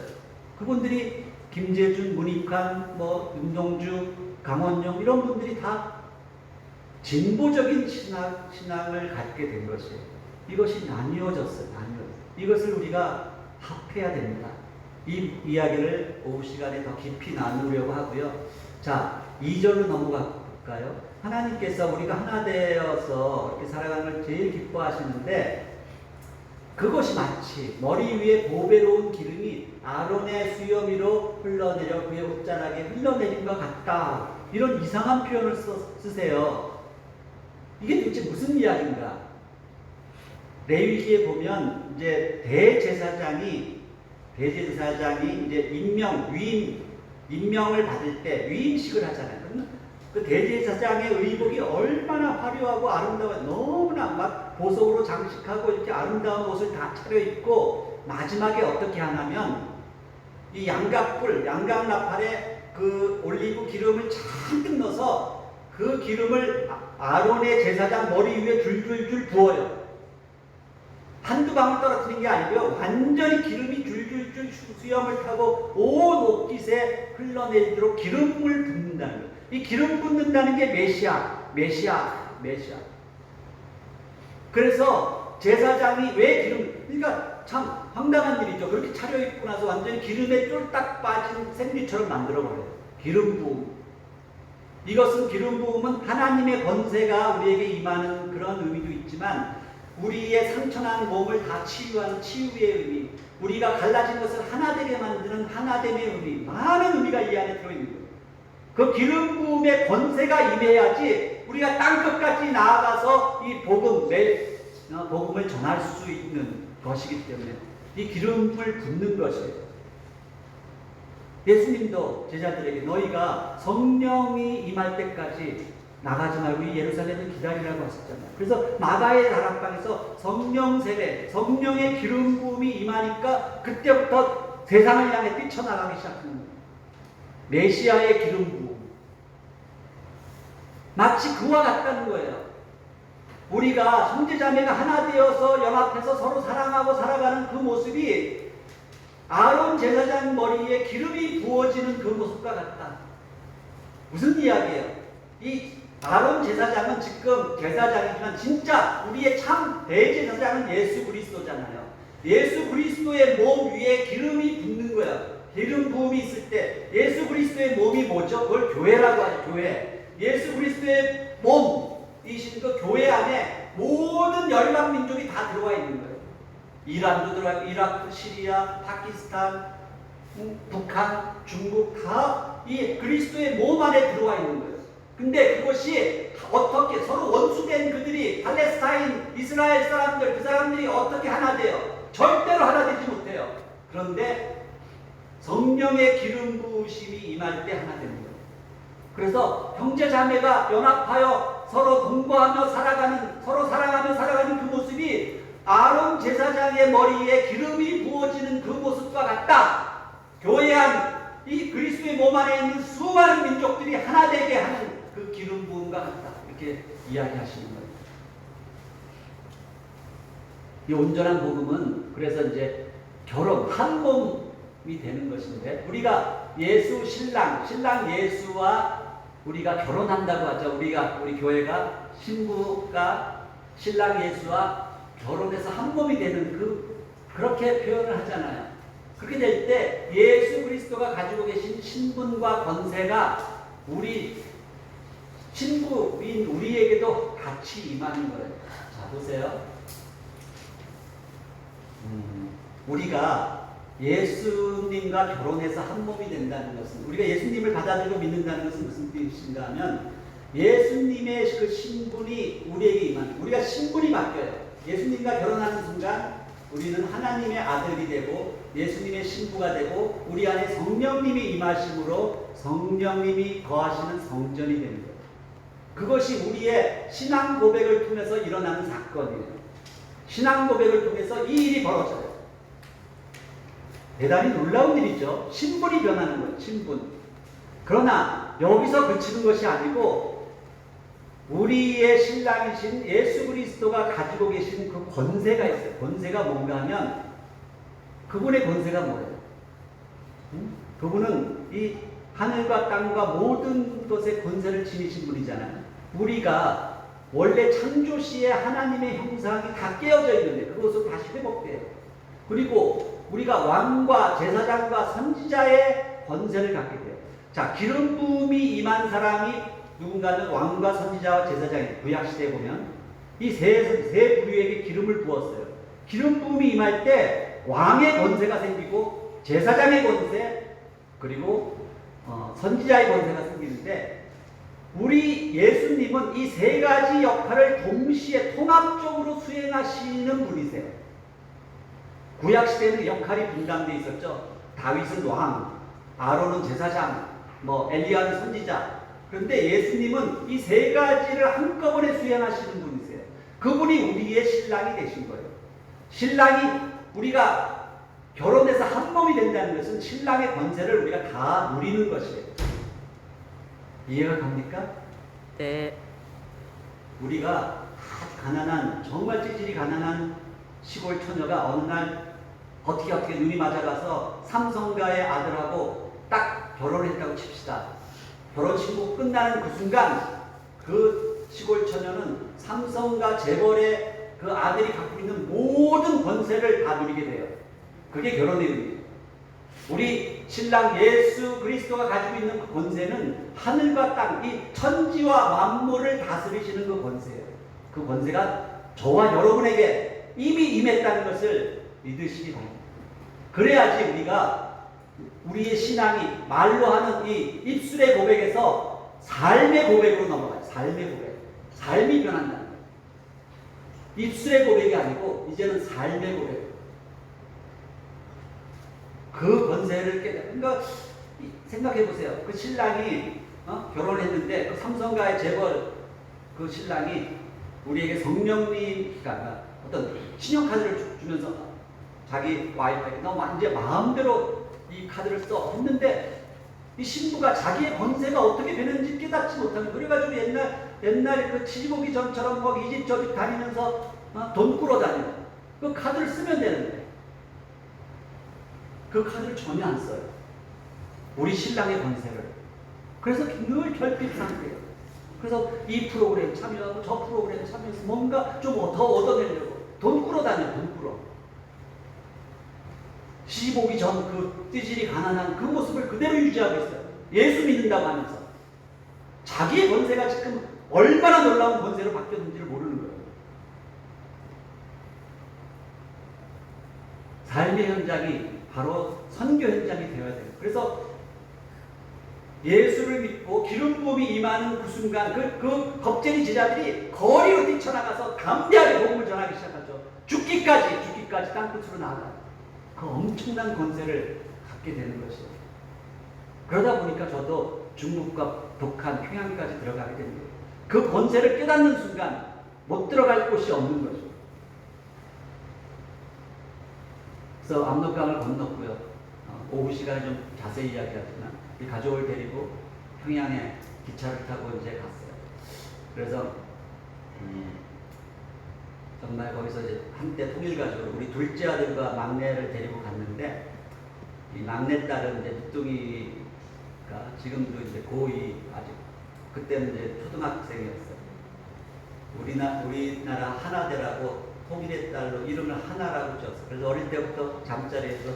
그분들이 김재준, 문익환, 윤동주, 강원영 이런 분들이 다 진보적인 신앙을 갖게 된 것이에요. 이것이 나뉘어졌어요. 이것을 우리가 합해야 됩니다. 이 이야기를 오후 시간에 더 깊이 나누려고 하고요. 자, 2절로 넘어가 볼까요? 하나님께서 우리가 하나 되어서 이렇게 살아가는 걸 제일 기뻐하시는데 그것이 마치 머리 위에 보배로운 기름이 아론의 수염 위로 흘러내려 그의 옷자락에 흘러내린 것 같다. 이런 이상한 표현을 쓰세요. 이게 도대체 무슨 이야기인가? 레위기에 보면 이제 대제사장이 이제 임명을 받을 때 위임식을 하잖아요. 그 대제사장의 의복이 얼마나 화려하고 아름다워요. 너무나 막 보석으로 장식하고 이렇게 아름다운 옷을 다 차려입고 마지막에 어떻게 하냐면 이 양각나팔에 그 올리브 기름을 잔뜩 넣어서 그 기름을 아론의 제사장 머리 위에 줄줄줄 부어요. 한두 방울 떨어뜨린 게 아니고요. 완전히 기름이 줄줄줄 수염을 타고 온 옷깃에 흘러내리도록 기름을 붓는다는 거예요. 이 기름 붓는다는 게 메시아. 그래서 제사장이 왜 그러니까 참 황당한 일이죠. 그렇게 차려입고 나서 완전히 기름에 쫄딱 빠진 생쥐처럼 만들어버려요. 기름 부음. 이것은 기름 부음은 하나님의 권세가 우리에게 임하는 그런 의미도 있지만 우리의 상처난 몸을 다 치유하는 치유의 의미, 우리가 갈라진 것을 하나 되게 만드는 하나됨의 의미, 많은 의미가 이 안에 들어있는 거예요. 그 기름 부음의 권세가 임해야지 우리가 땅끝까지 나아가서 이 복음을 전할 수 있는 것이기 때문에 이 기름을 붓는 것이에요. 예수님도 제자들에게 너희가 성령이 임할 때까지 나가지 말고 이 예루살렘을 기다리라고 하셨잖아요. 그래서 마가의 다락방에서 성령 세례, 성령의 기름 부음이 임하니까 그때부터 세상을 향해 뛰쳐나가기 시작하는 거예요. 메시아의 기름 부음. 마치 그와 같다는 거예요. 우리가 형제자매가 하나 되어서 연합해서 서로 사랑하고 살아가는 그 모습이 아론 제사장 머리에 기름이 부어지는 그 모습과 같다. 무슨 이야기예요? 이 아론 제사장은 지금 제사장이지만 진짜 우리의 참 대제사장은 예수 그리스도잖아요. 예수 그리스도의 몸 위에 기름이 붓는 거야. 기름 부음이 있을 때 예수 그리스도의 몸이 뭐죠? 그걸 교회라고 하죠. 교회. 예수 그리스도의 몸이신 그 교회 안에 모든 열방 민족이 다 들어와 있는 거예요. 이란도 들어와 있고, 이라크, 시리아, 파키스탄, 북한, 중국 다 이 그리스도의 몸 안에 들어와 있는 거예요. 근데 그것이 어떻게 서로 원수된 그들이 팔레스타인, 이스라엘 사람들 그 사람들이 어떻게 하나 돼요? 절대로 하나 되지 못해요. 그런데 성령의 기름 부으심이 임할 때 하나 되는 거예요. 그래서 형제 자매가 연합하여 서로 동거하며 살아가는, 서로 사랑하며 살아가는 그 모습이 아론 제사장의 머리에 기름이 부어지는 그 모습과 같다. 교회 안 이 그리스도의 몸 안에 있는 수많은 민족들이 하나 되게 하는 그 기름 부음과 같다. 이렇게 이야기하시는 거예요. 이 온전한 복음은 그래서 이제 결혼, 한 몸이 되는 것인데, 우리가 예수 신랑 예수와 우리가 결혼한다고 하죠. 우리 교회가 신부가 신랑 예수와 결혼해서 한 몸이 되는 그렇게 표현을 하잖아요. 그렇게 될 때 예수 그리스도가 가지고 계신 신분과 권세가 우리 신부인 우리에게도 같이 임하는 거예요. 자, 보세요. 우리가 예수님과 결혼해서 한 몸이 된다는 것은, 우리가 예수님을 받아들이고 믿는다는 것은 무슨 뜻인가 하면, 예수님의 그 신분이 우리에게 임하는, 우리가 신분이 바뀌어요. 예수님과 결혼하는 순간 우리는 하나님의 아들이 되고 예수님의 신부가 되고 우리 안에 성령님이 임하심으로 성령님이 거하시는 성전이 되는 거예요. 그것이 우리의 신앙 고백을 통해서 일어나는 사건이에요. 신앙 고백을 통해서 이 일이 벌어져요. 대단히 놀라운 일이죠. 신분이 변하는 거예요. 신분. 그러나 여기서 그치는 것이 아니고 우리의 신랑이신 예수 그리스도가 가지고 계신 그 권세가 있어요. 권세가 뭔가 하면, 그분의 권세가 뭐예요? 그분은 이 하늘과 땅과 모든 것의 권세를 지니신 분이잖아요. 우리가 원래 창조 시에 하나님의 형상이 다 깨어져 있는데 그것을 다시 회복돼요. 그리고 우리가 왕과 제사장과 선지자의 권세를 갖게 돼요. 자, 기름 부음이 임한 사람이 누군가는 왕과 선지자와 제사장이, 구약시대에 보면 이 세 부류에게 기름을 부었어요. 기름 부음이 임할 때 왕의 권세가 생기고 제사장의 권세, 그리고 선지자의 권세가 생기는데, 우리 예수님은 이 세 가지 역할을 동시에 통합적으로 수행하시는 분이세요. 구약시대에는 역할이 분담되어 있었죠. 다윗은 왕, 아론은 제사장, 엘리야는 선지자. 그런데 예수님은 이 세 가지를 한꺼번에 수행하시는 분이세요. 그분이 우리의 신랑이 되신 거예요. 신랑이, 우리가 결혼해서 한 몸이 된다는 것은 신랑의 권세를 우리가 다 누리는 것이에요. 이해가 갑니까?
네.
우리가 아주 가난한, 정말 찌질이 가난한 시골 처녀가 어느 날 어떻게 눈이 맞아가서 삼성가의 아들하고 딱 결혼했다고 칩시다. 결혼 신고 끝나는 그 순간 그 시골 처녀는 삼성가 재벌의 그 아들이 갖고 있는 모든 권세를 다 누리게 돼요. 그게 결혼의 의미예요. 우리 신랑 예수 그리스도가 가지고 있는 그 권세는 하늘과 땅, 이 천지와 만물을 다스리시는 그 권세예요. 그 권세가 저와 여러분에게 이미 임했다는 것을 믿으시기 바랍니다. 그래야지 우리의 신앙이 말로 하는 이 입술의 고백에서 삶의 고백으로 넘어가요. 삶의 고백. 삶이 변한다는 거예요. 입술의 고백이 아니고 이제는 삶의 고백. 그 권세를 그러니까 생각해 보세요. 그 신랑이 결혼했는데 그 삼성가의 재벌 그 신랑이 우리에게 성령님, 그러니까 어떤 신용카드를 주면서 자기 와이프에게 너 이제 마음대로 이 카드를 써 했는데, 이 신부가 자기의 권세가 어떻게 되는지 깨닫지 못하는, 그래가지고 옛날 그 치지보기 전처럼 이 집 저 집 다니면서 돈 꾸러 다니고 그 카드를 쓰면 되는데 그 카드를 전혀 안 써요. 우리 신랑의 권세를. 그래서 늘 결핍 상태예요. 그래서 이 프로그램 참여하고 저 프로그램 참여해서 뭔가 좀 더 얻어내려고 돈 꾸러 다녀요. 돈 꾸러. 시집 오기 전 그 띠질이 가난한 그 모습을 그대로 유지하고 있어요. 예수 믿는다고 하면서. 자기의 권세가 지금 얼마나 놀라운 권세로 바뀌었는지를 모르는 거예요. 삶의 현장이 바로 선교 현장이 되어야 돼요. 그래서 예수를 믿고 기름 부음이 임하는 그 순간 그 겁쟁이 제자들이 거리로 뛰쳐나가서 담대하게 복음을 전하기 시작하죠. 죽기까지 땅끝으로 나아가 그 엄청난 권세를 갖게 되는 것이죠. 그러다 보니까 저도 중국과 북한, 평양까지 들어가게 됩니다. 그 권세를 깨닫는 순간 못 들어갈 곳이 없는 거죠. 그래서 압록강을 건넜고요. 오후 시간에 좀 자세히 이야기하지만 이 가족을 데리고 평양에 기차를 타고 이제 갔어요. 그래서 정말 거기서 이제 한때 통일가족으로 우리 둘째 아들과 막내를 데리고 갔는데 이 막내딸은 이제 늦둥이가 지금도 이제 고2 아직 그때는 이제 초등학생이었어요. 우리나라 하나대라고 통일의 딸로 이름을 하나라고 지었어요. 그래서 어릴 때부터 잠자리에서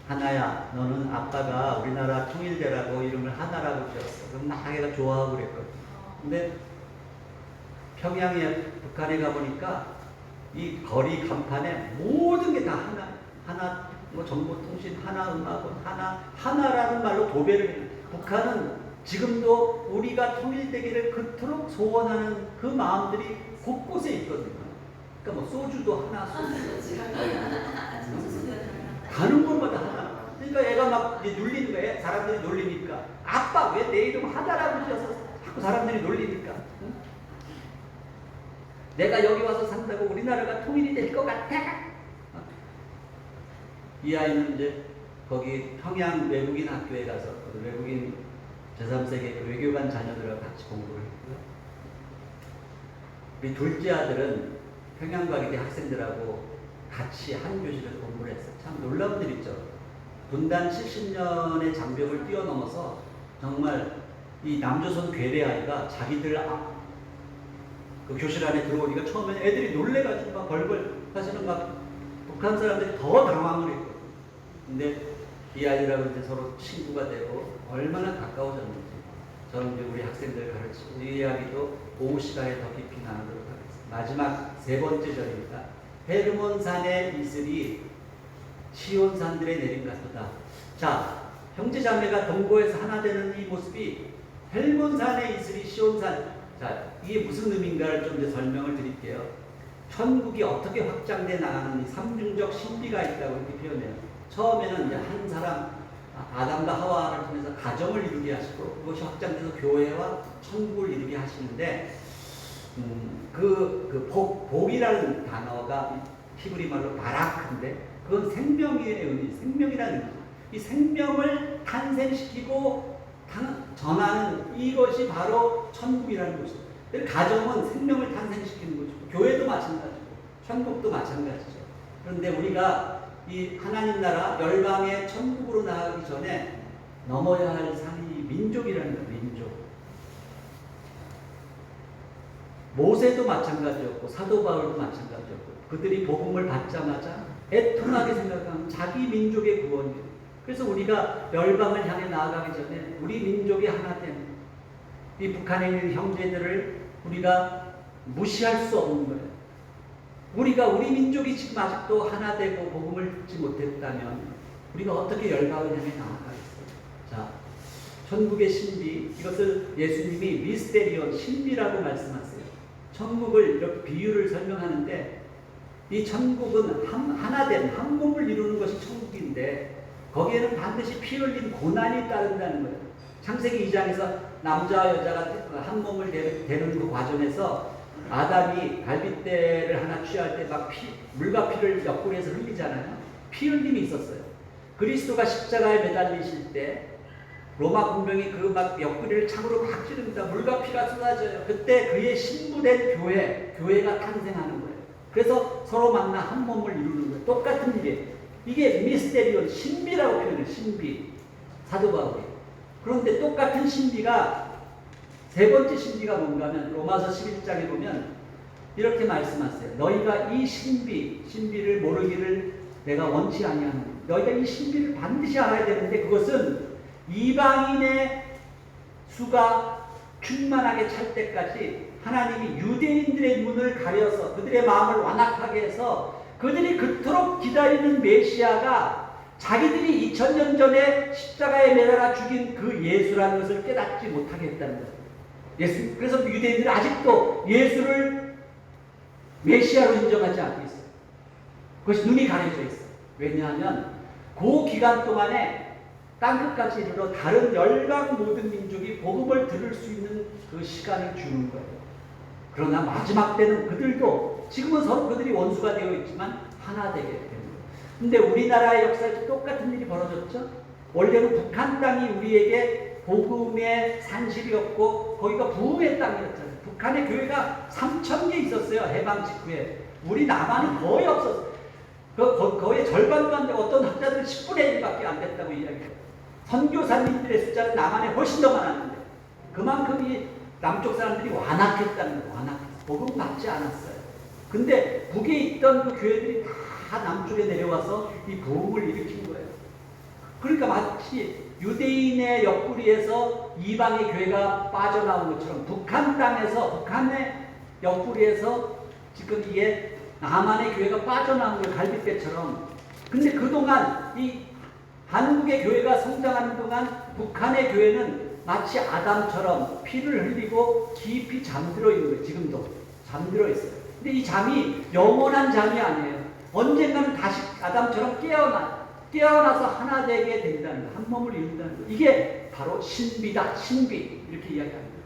하나야, 너는 아빠가 우리나라 통일대라고 이름을 하나라고 지었어. 그럼 막 애가 좋아하고 그랬거든요. 근데 평양에, 북한에 가보니까 이 거리 간판에 모든 게 다 하나, 뭐 정보통신, 하나음악원, 하나라는 말로 도배를 해요. 북한은 지금도 우리가 통일되기를 그토록 소원하는 그 마음들이 곳곳에 있거든요. 그러니까 뭐 소주도 하나, 가는 곳마다 하나. 그러니까 애가 막 이제 눌리는 거예요. 사람들이 놀리니까. 아빠 왜 내 이름 하나라고 지어서 자꾸 사람들이 놀리니까. 응? 내가 여기 와서 산다고 우리나라가 통일이 될 것 같아. 이 아이는 이제 거기 평양 외국인 학교에 가서 외국인 제3세계 외교관 자녀들과 같이 공부를 했고요. 우리 둘째 아들은 평양과기대 학생들하고 같이 한 교실에서 공부를 했어요. 참 놀라운 일 있죠. 분단 70년의 장벽을 뛰어넘어서 정말 이 남조선 괴뢰 아이가 자기들 그 교실 안에 들어오니까 처음에 애들이 놀래가지고 막 벌벌 사실은 막 북한 사람들이 더 당황을 했거든요. 근데 이 아이들하고 이제 서로 친구가 되고 얼마나 가까워졌는지 저는 이제 우리 학생들 가르치고 이 이야기도 오후 시간에 더 깊이 나누도록 하겠습니다. 마지막 세 번째 절입니다. 헤르몬산의 이슬이 시온산들에 내린 같도다. 자, 형제자매가 동거에서 하나 되는 이 모습이 헬몬산의 이슬이 시온산. 자, 이게 무슨 의미인가를 좀 이제 설명을 드릴게요. 천국이 어떻게 확장돼 나가는 이 삼중적 신비가 있다고 이렇게 표현해요. 처음에는 이제 한 사람, 아담과 하와를 통해서 가정을 이루게 하시고 그것이 확장돼서 교회와 천국을 이루게 하시는데 복이라는 단어가 히브리 말로 바라크인데 그건 생명의 의미, 생명이라는 의미죠. 이 생명을 탄생시키고 전하는 이것이 바로 천국이라는 것이죠. 가정은 생명을 탄생시키는 거죠. 교회도 마찬가지고 천국도 마찬가지죠. 그런데 우리가 이 하나님 나라 열방의 천국으로 나가기 전에 넘어야 할 산이 민족이라는 거예요. 민족. 모세도 마찬가지였고 사도 바울도 마찬가지였고 그들이 복음을 받자마자 애통하게 생각하는 자기 민족의 구원이에요. 그래서 우리가 열방을 향해 나아가기 전에 우리 민족이 하나 된 이 북한에 있는 형제들을 우리가 무시할 수 없는 거예요. 우리가 우리 민족이 지금 아직도 하나 되고 복음을 듣지 못했다면 우리가 어떻게 열방을 향해 나아가겠어요? 자, 천국의 신비, 이것을 예수님이 미스테리온, 신비라고 말씀하세요. 천국을 이렇게 비유를 설명하는데 이 천국은 하나된 한 몸을 이루는 것이 천국인데 거기에는 반드시 피 흘린 고난이 따른다는 거예요. 창세기 2장에서 남자와 여자가 한 몸을 되는 그 과정에서 아담이 갈빗대를 하나 취할 때 막 물과 피를 옆구리에서 흘리잖아요. 피 흘림이 있었어요. 그리스도가 십자가에 매달리실 때 로마 군병이 그 막 옆구리를 창으로 막 찌릅니다. 물과 피가 쏟아져요. 그때 그의 신부된 교회가 탄생하는 거예요. 그래서 서로 만나 한 몸을 이루는 거예요. 똑같은 일이에요. 이게 미스테리온, 신비라고 표현해요. 신비. 사도 바울이. 그런데 똑같은 신비가 세 번째 신비가 뭔가 하면 로마서 11장에 보면 이렇게 말씀하세요. 너희가 이 신비를 모르기를 내가 원치 아니하노니 너희가 이 신비를 반드시 알아야 되는데 그것은 이방인의 수가 충만하게 찰 때까지 하나님이 유대인들의 눈을 가려서 그들의 마음을 완악하게 해서 그들이 그토록 기다리는 메시아가 자기들이 2000년 전에 십자가에 매달아 죽인 그 예수라는 것을 깨닫지 못하게 했다는 거예요. 예수, 그래서 유대인들은 아직도 예수를 메시아로 인정하지 않고 있어요. 그것이 눈이 가려져 있어요. 왜냐하면 그 기간 동안에 땅끝까지 이르러 다른 열방 모든 민족이 복음을 들을 수 있는 그 시간을 주는 거예요. 그러나 마지막 때는 그들도 지금은 서로 그들이 원수가 되어 있지만 하나 되게 됩니다. 근데 우리나라의 역사에도 똑같은 일이 벌어졌죠. 원래는 북한 땅이 우리에게 복음의 산실이었고 거기가 부흥의 땅이었잖아요. 북한의 교회가 3,000개 있었어요. 해방 직후에. 우리 남한은 거의 없었어요. 거의 절반도 안 되고 어떤 학자들은 10분의 1밖에 안 됐다고 이야기해요. 선교사님들의 숫자는 남한에 훨씬 더 많았는데 그만큼 이 남쪽 사람들이 완악했다는 거예요. 완악했어요. 복음 받지 않았어요. 근데 북에 있던 그 교회들이 다 남쪽에 내려와서 이 부흥을 일으킨 거예요. 그러니까 마치 유대인의 옆구리에서 이방의 교회가 빠져나온 것처럼 북한 땅에서 북한의 옆구리에서 지금 이게 남한의 교회가 빠져나온 걸 갈빗대처럼. 근데 그동안 이 한국의 교회가 성장하는 동안 북한의 교회는 마치 아담처럼 피를 흘리고 깊이 잠들어 있는 거예요. 지금도 잠들어 있어요. 근데 이 잠이 영원한 잠이 아니에요. 언젠가는 다시 아담처럼 깨어나서 하나 되게 된다는 거, 한 몸을 이룬다는 거. 이게 바로 신비다. 신비. 이렇게 이야기합니다.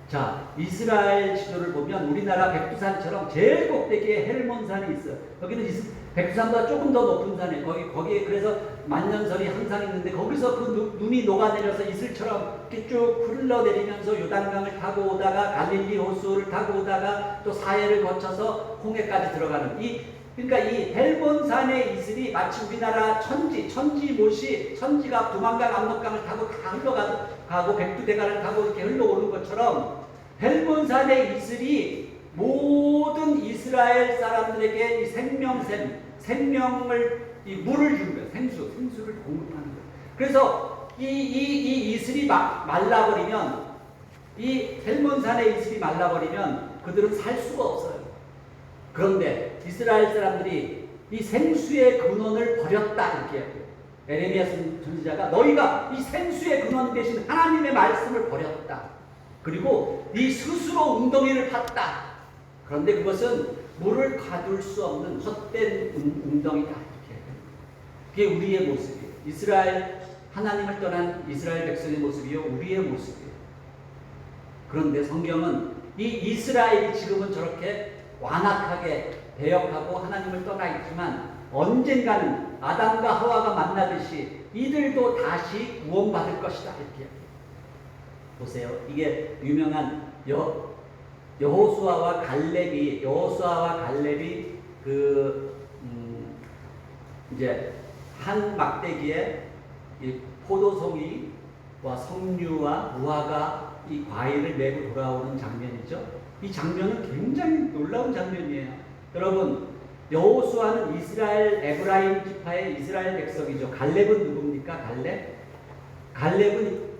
자, 이스라엘 지도를 보면 우리나라 백두산처럼 제일 꼭대기에 헬몬산이 있어요. 여기는 백두산보다 조금 더 높은 산에 거기에 그래서 만년설이 항상 있는데 거기서 그 눈이 녹아내려서 이슬처럼 이렇게 쭉 흘러내리면서 요단강을 타고 오다가 갈릴리 호수를 타고 오다가 또 사해를 거쳐서 홍해까지 들어가는 그러니까 이 헬몬산의 이슬이 마치 우리나라 천지못이 천지가 두만강 압록강을 타고 다 흘러가고 백두대간을 타고 이렇게 흘러오는 것처럼 헬몬산의 이슬이 모든 이스라엘 사람들에게 이 생명을 이 물을 준 거예요. 생수를 공급하는 거예요. 그래서 이 이슬이 말라버리면 이 헬몬산의 이슬이 말라버리면 그들은 살 수가 없어요. 그런데 이스라엘 사람들이 이 생수의 근원을 버렸다 이렇게 해요. 에레미야 선지자가 너희가 이 생수의 근원 대신 하나님의 말씀을 버렸다. 그리고 네 스스로 웅덩이를 팠다. 그런데 그것은 물을 가둘 수 없는 헛된 웅덩이다. 이렇게. 그게 우리의 모습이에요. 하나님을 떠난 이스라엘 백성의 모습이요. 우리의 모습이에요. 그런데 성경은 이 이스라엘이 지금은 저렇게 완악하게 배역하고 하나님을 떠나 있지만 언젠가는 아담과 하와가 만나듯이 이들도 다시 구원받을 것이다. 이렇게. 보세요. 이게 유명한 여호수아와 갈렙이 이제 한 막대기에 이 포도송이와 석류와 무화과 이 과일을 메고 돌아오는 장면이죠. 이 장면은 굉장히 놀라운 장면이에요. 여러분, 여호수아는 이스라엘 에브라임 지파의 이스라엘 백성이죠. 갈렙은 누굽니까? 갈렙은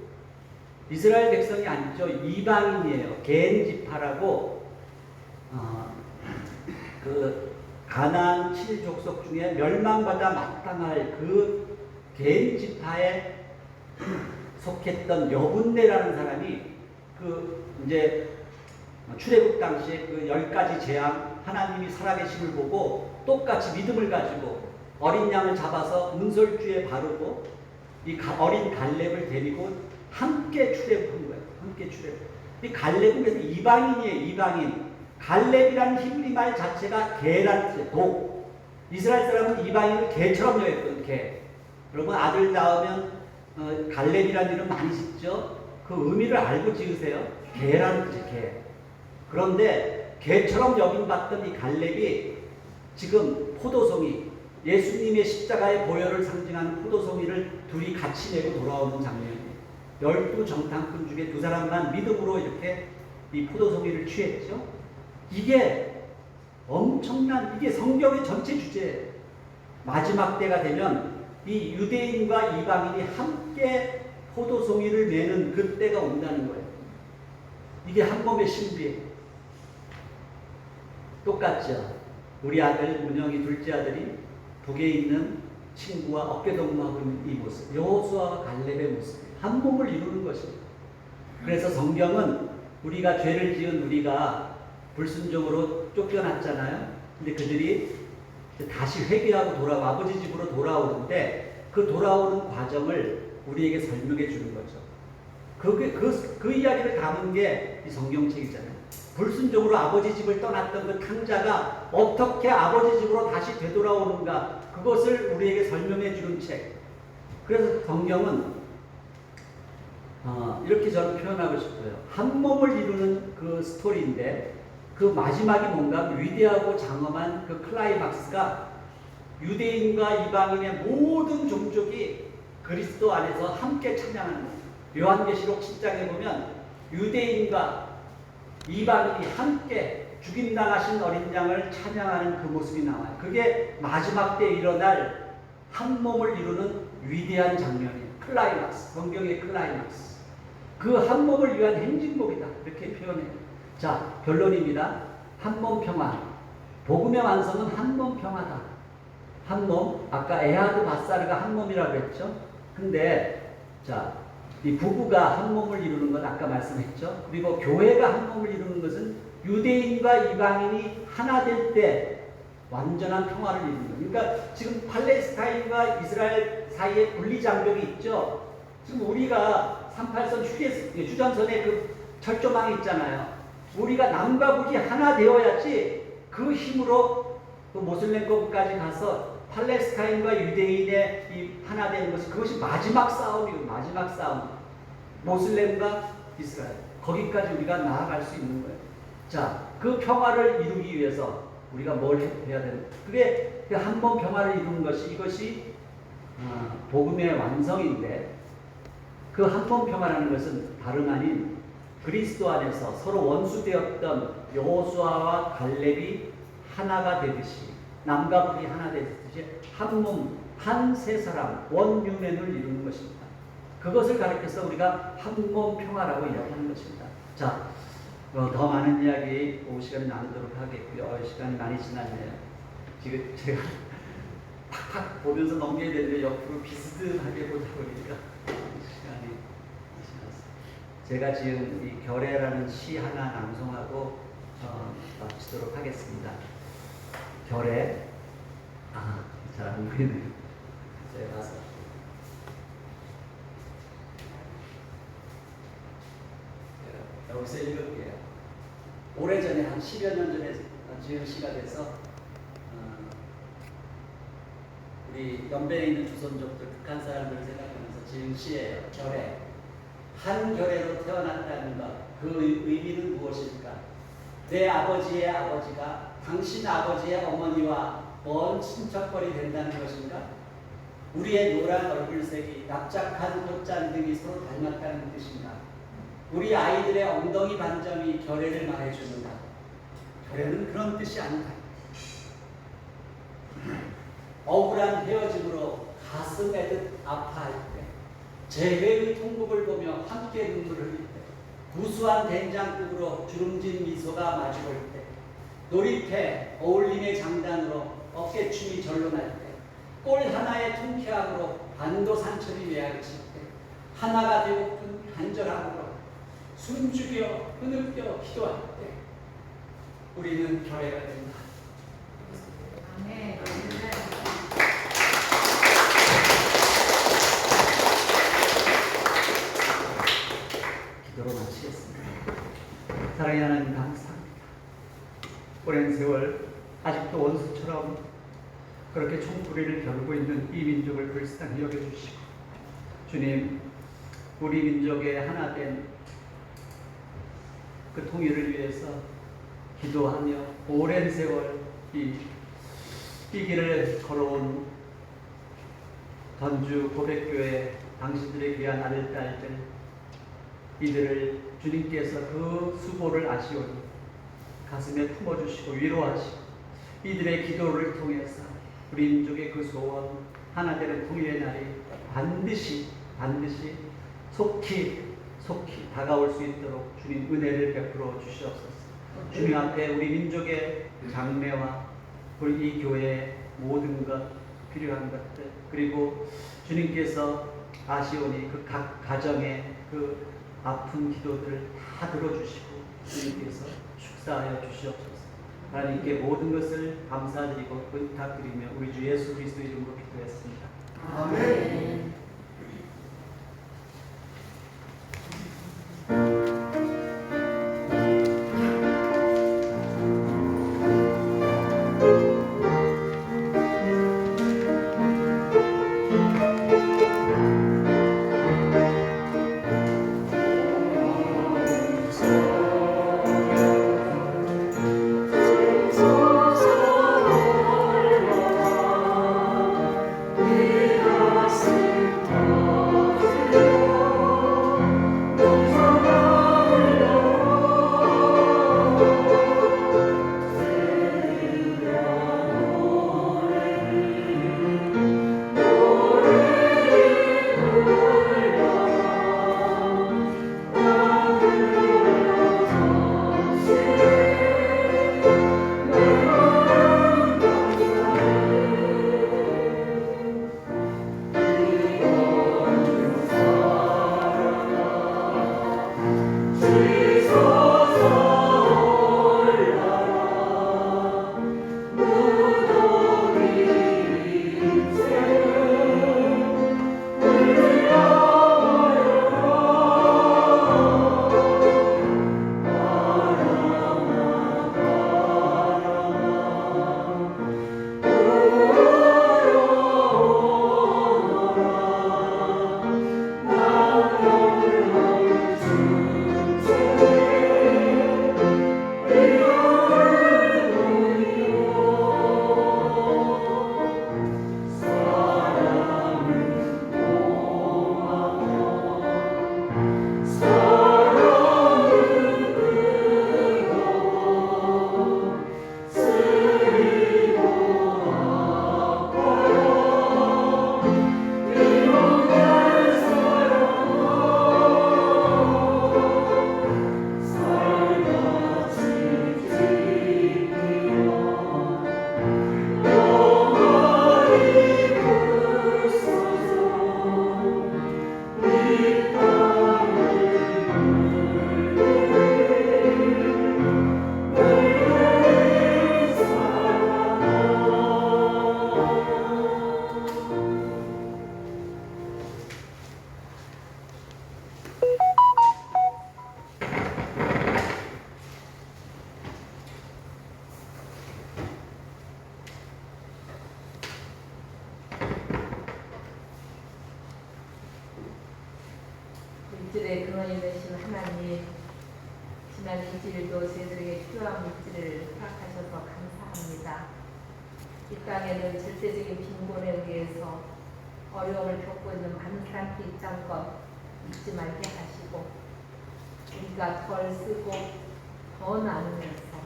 이스라엘 백성이 아니죠. 이방인이에요. 겐 지파라고 그 가나안 7족속 중에 멸망받아 마땅할 그 겐 지파에 속했던 여분네라는 사람이 그 이제 출애굽 당시에 그 10가지 재앙 하나님이 살아계심을 보고 똑같이 믿음을 가지고 어린 양을 잡아서 은솔주에 바르고 이 어린 갈렙을 데리고 함께 출애굽한 거예요. 함께 출애굽. 이 갈렙은 그래서 이방인이에요. 이방인. 갈렙이라는 히브리 말 자체가 개라는 뜻이에요. 독. 이스라엘 사람은 이방인을 개처럼 여겼거든요. 개. 여러분 아들 낳으면 갈렙이라는 이름 많이 짓죠. 그 의미를 알고 지으세요. 개라는 뜻이에요. 개. 그런데 개처럼 여김받던 이 갈렙이 지금 포도송이 예수님의 십자가의 보혈을 상징하는 포도송이를 둘이 같이 내고 돌아오는 장면이에요. 12정탐꾼 중에 2 사람만 믿음으로 이렇게 이 포도송이를 취했죠. 이게 바로 이 갈렙이에요. 갈렙은 이스라엘 백성의 모습이요. 우리의 모습이에요. 그런데 성경은 이 이스라엘 엄청난 이게 성경의 전체 주제예요. 마지막 때가 되면 이 유대인과 이방인이 함께 포도송이를 내는 그 때가 온다는 거예요. 이게 한 몸의 신비예요. 똑같죠. 우리 아들 문영이 둘째 아들이 북에 있는 친구와 어깨동무하고 있는 이 모습, 여호수아와 갈렙의 모습, 한 몸을 이루는 것입니다. 그래서 성경은 우리가 죄를 지은 우리가 불순종으로 쫓겨났잖아요. 근데 그들이 다시 회개하고 아버지 집으로 돌아오는데 그 돌아오는 과정을 우리에게 설명해 주는 거죠. 그 이야기를 담은 게 이 성경책이잖아요. 불순종으로 아버지 집을 떠났던 그 탕자가 어떻게 아버지 집으로 다시 되돌아오는가, 그것을 우리에게 설명해 주는 책. 그래서 성경은 이렇게 저는 표현하고 싶어요. 한 몸을 이루는 그 스토리인데 그 마지막이 뭔가 위대하고 장엄한 그 클라이막스가 유대인과 이방인의 모든 종족이 그리스도 안에서 함께 찬양하는 거예요. 요한계시록 10장에 보면 유대인과 이방인이 함께 죽임당하신 어린 양을 찬양하는 그 모습이 나와요. 그게 마지막 때 일어날 한 몸을 이루는 위대한 장면이에요. 클라이막스, 성경의 클라이막스. 그 한 몸을 위한 행진곡이다, 이렇게 표현해요. 자, 결론입니다. 한 몸 평화. 복음의 완성은 한 몸 평화다. 한 몸, 아까 에하드 바사르가 한 몸이라고 했죠. 근데 자, 이 부부가 한 몸을 이루는 건 아까 말씀했죠. 그리고 교회가 한 몸을 이루는 것은 유대인과 이방인이 하나 될 때 완전한 평화를 이루는 거예요. 그러니까 지금 팔레스타인과 이스라엘 사이에 분리장벽이 있죠. 지금 우리가 38선 휴전선에 그 철조망이 있잖아요. 우리가 남과 북이 하나 되어야지 그 힘으로 그 모슬렘国까지 가서 팔레스타인과 유대인의 이 하나 되는 것이, 그것이 마지막 싸움이고, 마지막 싸움. 모슬렘과 이스라엘, 거기까지 우리가 나아갈 수 있는 거예요. 자, 그 평화를 이루기 위해서 우리가 뭘 해야 되는, 그게 한 번 평화를 이루는 것이, 이것이 복음의 완성인데, 그 한 번 평화라는 것은 다름 아닌 그리스도 안에서 서로 원수되었던 여호수아와 갈렙이 하나가 되듯이, 남과 북이 하나 되듯이 한 몸, 한 세 사람, 원유맨을 이루는 것입니다. 그것을 가리켜서 우리가 한 몸 평화라고 이야기하는 것입니다. 자, 더 많은 이야기 오후 시간에 나누도록 하겠고요. 시간이 많이 지났네요. 지금 제가 팍팍 보면서 넘겨야 되는데 옆으로 비스듬하게 보다 보니까 시간이 지났어요. 제가 지금 이 결례라는 시 하나 낭송하고 마치도록 하겠습니다. 결례, 잘 안 보이네요. 제가 가서 여기서 읽을게요. 오래전에 한 10여 년 전에 지은 시가 돼서 우리 연변에 있는 주선족들, 북한 사람들을 생각하면서 지은 시예요. 결례. 한 결례로 태어났다는 것, 그 의미는 무엇일까? 내 아버지의 아버지가 당신 아버지의 어머니와 먼 친척벌이 된다는 것인가? 우리의 노란 얼굴색이 납작한 꽃잔등이 서로 닮았다는 뜻인가? 우리 아이들의 엉덩이 반점이 결례를 말해주는가? 결례는 그런 뜻이 아니다. 억울한 헤어짐으로 가슴 애듯 아파할 때, 재회의 통곡을 보며 함께 눈물을 흘릴 때, 구수한 된장국으로 주름진 미소가 마주볼 때, 놀이패 어울림의 장단으로 어깨춤이 절로 날 때, 꼴 하나의 통쾌함으로 반도산천이 메아리칠 때, 하나가 되고픈 간절함으로 숨죽여 흐느껴 기도할 때, 우리는 결례가 된다.
아멘.
기도로 마치겠습니다. 사랑의 하나님, 감사합니다. 오랜 세월 아직도 원수처럼 그렇게 총뿌리를 겨루고 있는 이 민족을 불쌍히 여겨주시고, 주님, 우리 민족의 하나된 그 통일을 위해서 기도하며 오랜 세월 이 길을 걸어온 전주 고백교회 당신들의 귀한 아들, 딸들, 이들을 주님께서 그 수고를 아시오니 가슴에 품어주시고 위로하시고 이들의 기도를 통해서 우리 민족의 그 소원 하나 되는 통일의 날이 반드시 속히 다가올 수 있도록 주님 은혜를 베풀어 주시옵소서. 주님 앞에 우리 민족의 장래와 우리 이 교회의 모든 것 필요한 것들 그리고 주님께서 아시오니 그 각 가정의 그 아픈 기도들을 다 들어주시고 주님께서 축사하여 주시옵소서. 하나님께 모든 것을 감사드리고 부탁드리며 우리 주 예수 그리스도 이름으로 기도했습니다.
아멘. 물질의 근원이 되신 하나님, 지난 일주일도 저희들에게 필요한 물질을 허락하셔서 감사합니다. 이 땅에는 절대적인 빈곤에 의해서 어려움을 겪고 있는 많은 사람들이 있다는 것 잊지 말게 하시고, 우리가 덜 쓰고 더 나누면서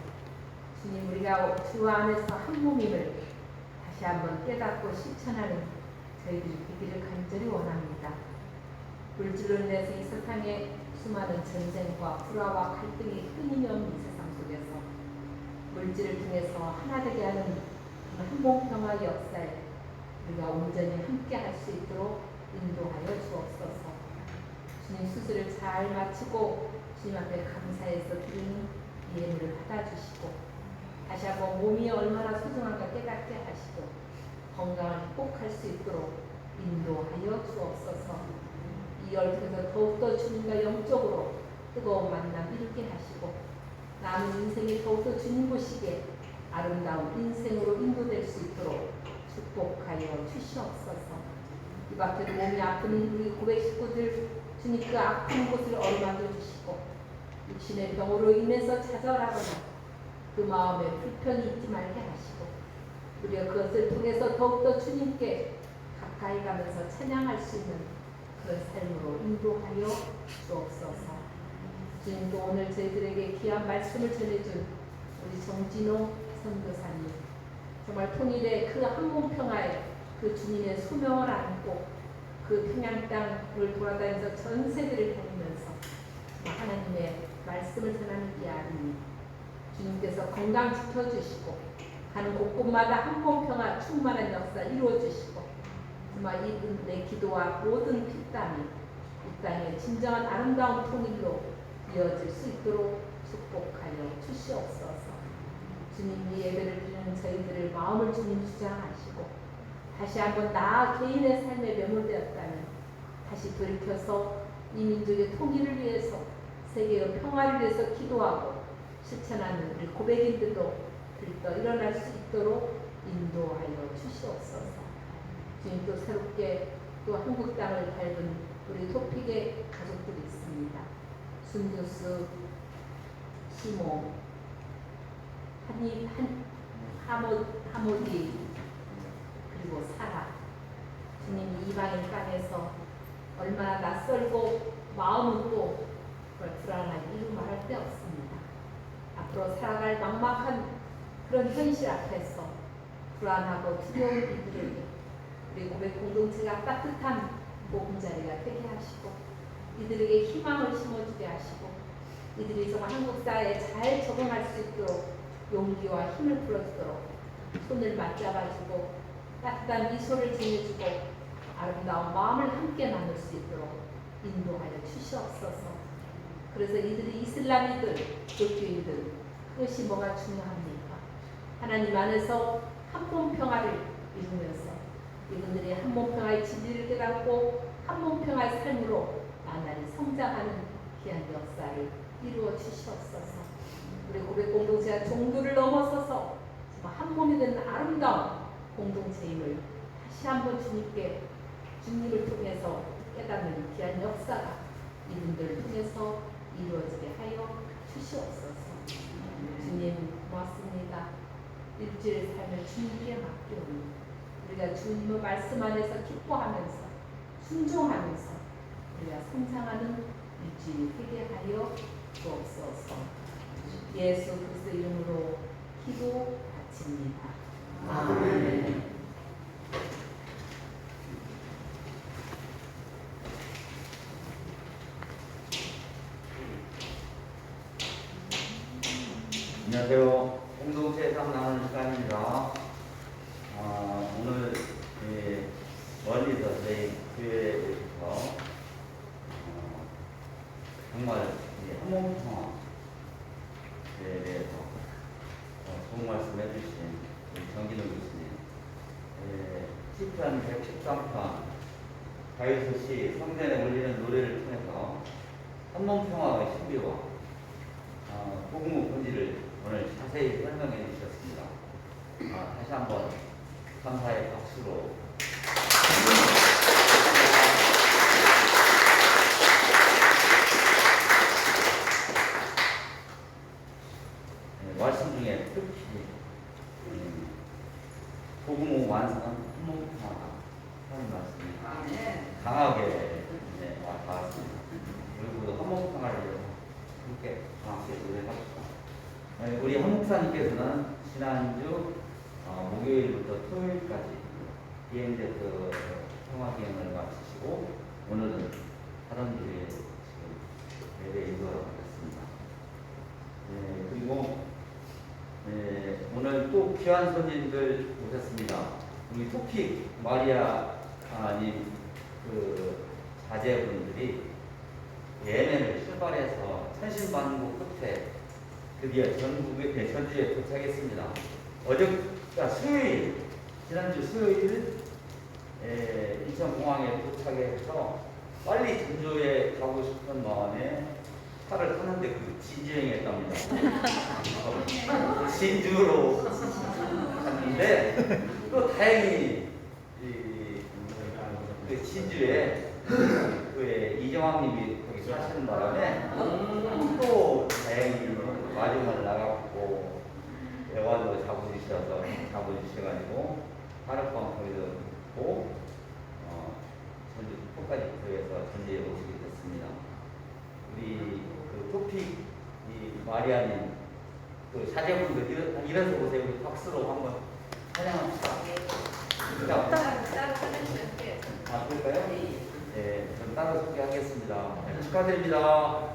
주님, 우리가 주 안에서 한 몸임을 다시 한번 깨닫고 실천하는 저희들이 되기를 간절히 원합니다. 물질로 인해서 이 세상에 수많은 전쟁과 불화와 갈등이 끊임없는 이 세상 속에서 물질을 통해서 하나 되게 하는 한복평화 역사에 우리가 온전히 함께 할 수 있도록 인도하여 주옵소서. 주님, 수술을 잘 마치고 주님 앞에 감사해서 드리는 예물을 받아주시고, 다시 한번 몸이 얼마나 소중한가 깨닫게 하시고 건강을 회복할 수 있도록 인도하여 주옵소서. 이 열통에서 더욱더 주님과 영적으로 뜨거운 만남 이루게 하시고, 남은 인생이 더욱더 주님 보시기에 아름다운 인생으로 인도될 수 있도록 축복하여 주시옵소서. 이 밖에도 몸이 아픈 우리 고백 식구들, 주님 그 아픈 곳을 어루만져 주시고, 육신의 병으로 인해서 좌절하거나 그 마음에 불편이 있지 말게 하시고, 우리가 그것을 통해서 더욱더 주님께 가까이 가면서 찬양할 수 있는 그런 삶으로 인도하여 주옵소서. 주님도 오늘 저희들에게 귀한 말씀을 전해준 우리 정진호 선교사님,
정말 통일의 그 한몸평화에 그 주님의 소명을 안고 그 평양 땅을 돌아다니면서 전 세계를 다니면서 하나님의 말씀을 전하는 이 아름이 주님께서 건강 지켜주시고 가는 곳곳마다 한몸평화 충만한 역사 이루어주시고 정말 이분의 기도와 모든 피땀이 이 땅에 진정한 아름다운 통일로 이어질 수 있도록 축복하여 주시옵소서. 주님이 예배를 드리는 저희들의 마음을 주님 주장하시고 다시 한번 나 개인의 삶에 매몰되었다면 다시 돌이켜서 이 민족의 통일을 위해서 세계의 평화를 위해서 기도하고 실천하는 우리 고백인들도 들떠 일어날 수 있도록 인도하여 주시옵소서. 주님 또 새롭게 또 한국 땅을 밟은 우리 토픽의 가족들이 있습니다. 순교수, 시모, 하모디 그리고 사라. 주님이 이방인 땅에서 얼마나 낯설고 마음은 또 불안하게 이루 말할 데 없습니다. 앞으로 살아갈 막막한 그런 현실 앞에서 불안하고 두려운 이들에게 우리 고백 공동체가 따뜻한 보금자리가 되게 하시고 이들에게 희망을 심어주게 하시고 이들이 정말 한국 사회에 잘 적응할 수 있도록 용기와 힘을 불어주도록 손을 맞잡아주고 따뜻한 미소를 지내주고 아름다운 마음을 함께 나눌 수 있도록 인도하여 주시옵소서. 그래서 이들이 이슬람이든 기독교인들 그것이 뭐가 중요합니까? 하나님 안에서 한몸 평화를 이루면서 이분들이 한몸 평화의 진리를 깨닫고 한몸 평화의 삶으로 나날이 성장하는 귀한 역사를 이루어 주시옵소서. 우리 고백 공동체가 종교를 넘어서서 한 몸이 되는 아름다운 공동체임을 다시 한번 주님을 통해서 깨닫는 귀한 역사가 이분들을 통해서 이루어지게 하여 주시옵소서. 주님 고맙습니다. 일주일 삶을 주님께 맡겨오니 우리가 주님의 말씀 안에서 기뻐하면서 순종하면서 우리가 성장하는 일주일이 되게 하여 주옵소서. 예수 그리스도 이름으로 기도 바칩니다. 아멘.
안녕하세요. 공동체 상 나누는 시간입니다. 오늘 멀리서 저희 교회에서 정말 한몸평화에 대해서 좋은 말씀 해주신 정진우 교수님, 시편 113편 다윗이 성전에 올리는 노래를 통해서 한몸평화의 신비와 복음의 본질을 오늘 자세히 설명해 주셨습니다. 다시 한번 감사의 박수로 말씀 중에 특히 복음의 완성 한몸평화 하는 말씀이 강하게 와닿았습니다. 그리고 한몸평화를 위해서 함께 강하게 노래합시다. 우리 한 목사님께서는 지난주 목요일부터 토요일까지 비행제트 평화기행을 마치시고 오늘은 다른 교회에 지금 예배 인도하러 가셨습니다. 그리고 오늘 또 귀한 손님들 오셨습니다. 우리 토픽 마리아님 그 자제분들이 예멘을 출발해서 천신만고 끝에 드디어 전주에 도착했습니다. 수요일, 지난주 수요일 인천공항에 도착해서 빨리 전주에 가고 싶은 마음에 차를 타는데 그 진주행했답니다. 진주로 갔는데 또 다행히 그 진주에 그 이정환님이 거기 사시는 바람에 또 다행히 마중을 나갔고 대화도 잡아주셔가지고 하룻밤 거기서 묵고 전주 포까지 교회에서 전주에 오시게 됐습니다. 우리 그 토픽 이 마리아님 그 사제분들 일어서 보세요. 우리 박수로 한번 찬양합시다. 자, 그럴까요? 네, 전 따로 소개하겠습니다. 네, 축하드립니다.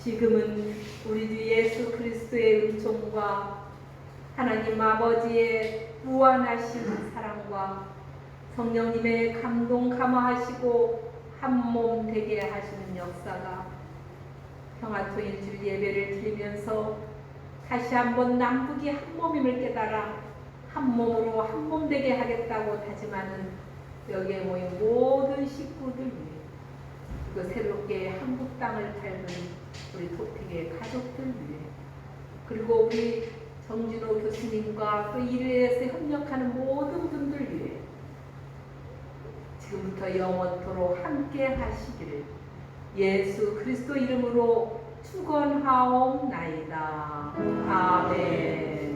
지금은 우리 주 예수 그리스도의 은총과 하나님 아버지의 무한하신 사랑과 성령님의 감동 감화하시고 한 몸 되게 하시는 역사가 평화통일주 예배를 드리면서 다시 한번 남북이 한 몸임을 깨달아 한 몸으로 한 몸 되게 하겠다고 다짐하는 여기에 모인 모든 식구들 위해 그 새롭게 한국 땅을 밟은 우리 토픽의 가족들 위해 그리고 우리 정진호 교수님과 그 일에서 협력하는 모든 분들 위해 지금부터 영원토록 함께 하시기를 예수 그리스도 이름으로 축원하옵나이다. 아멘.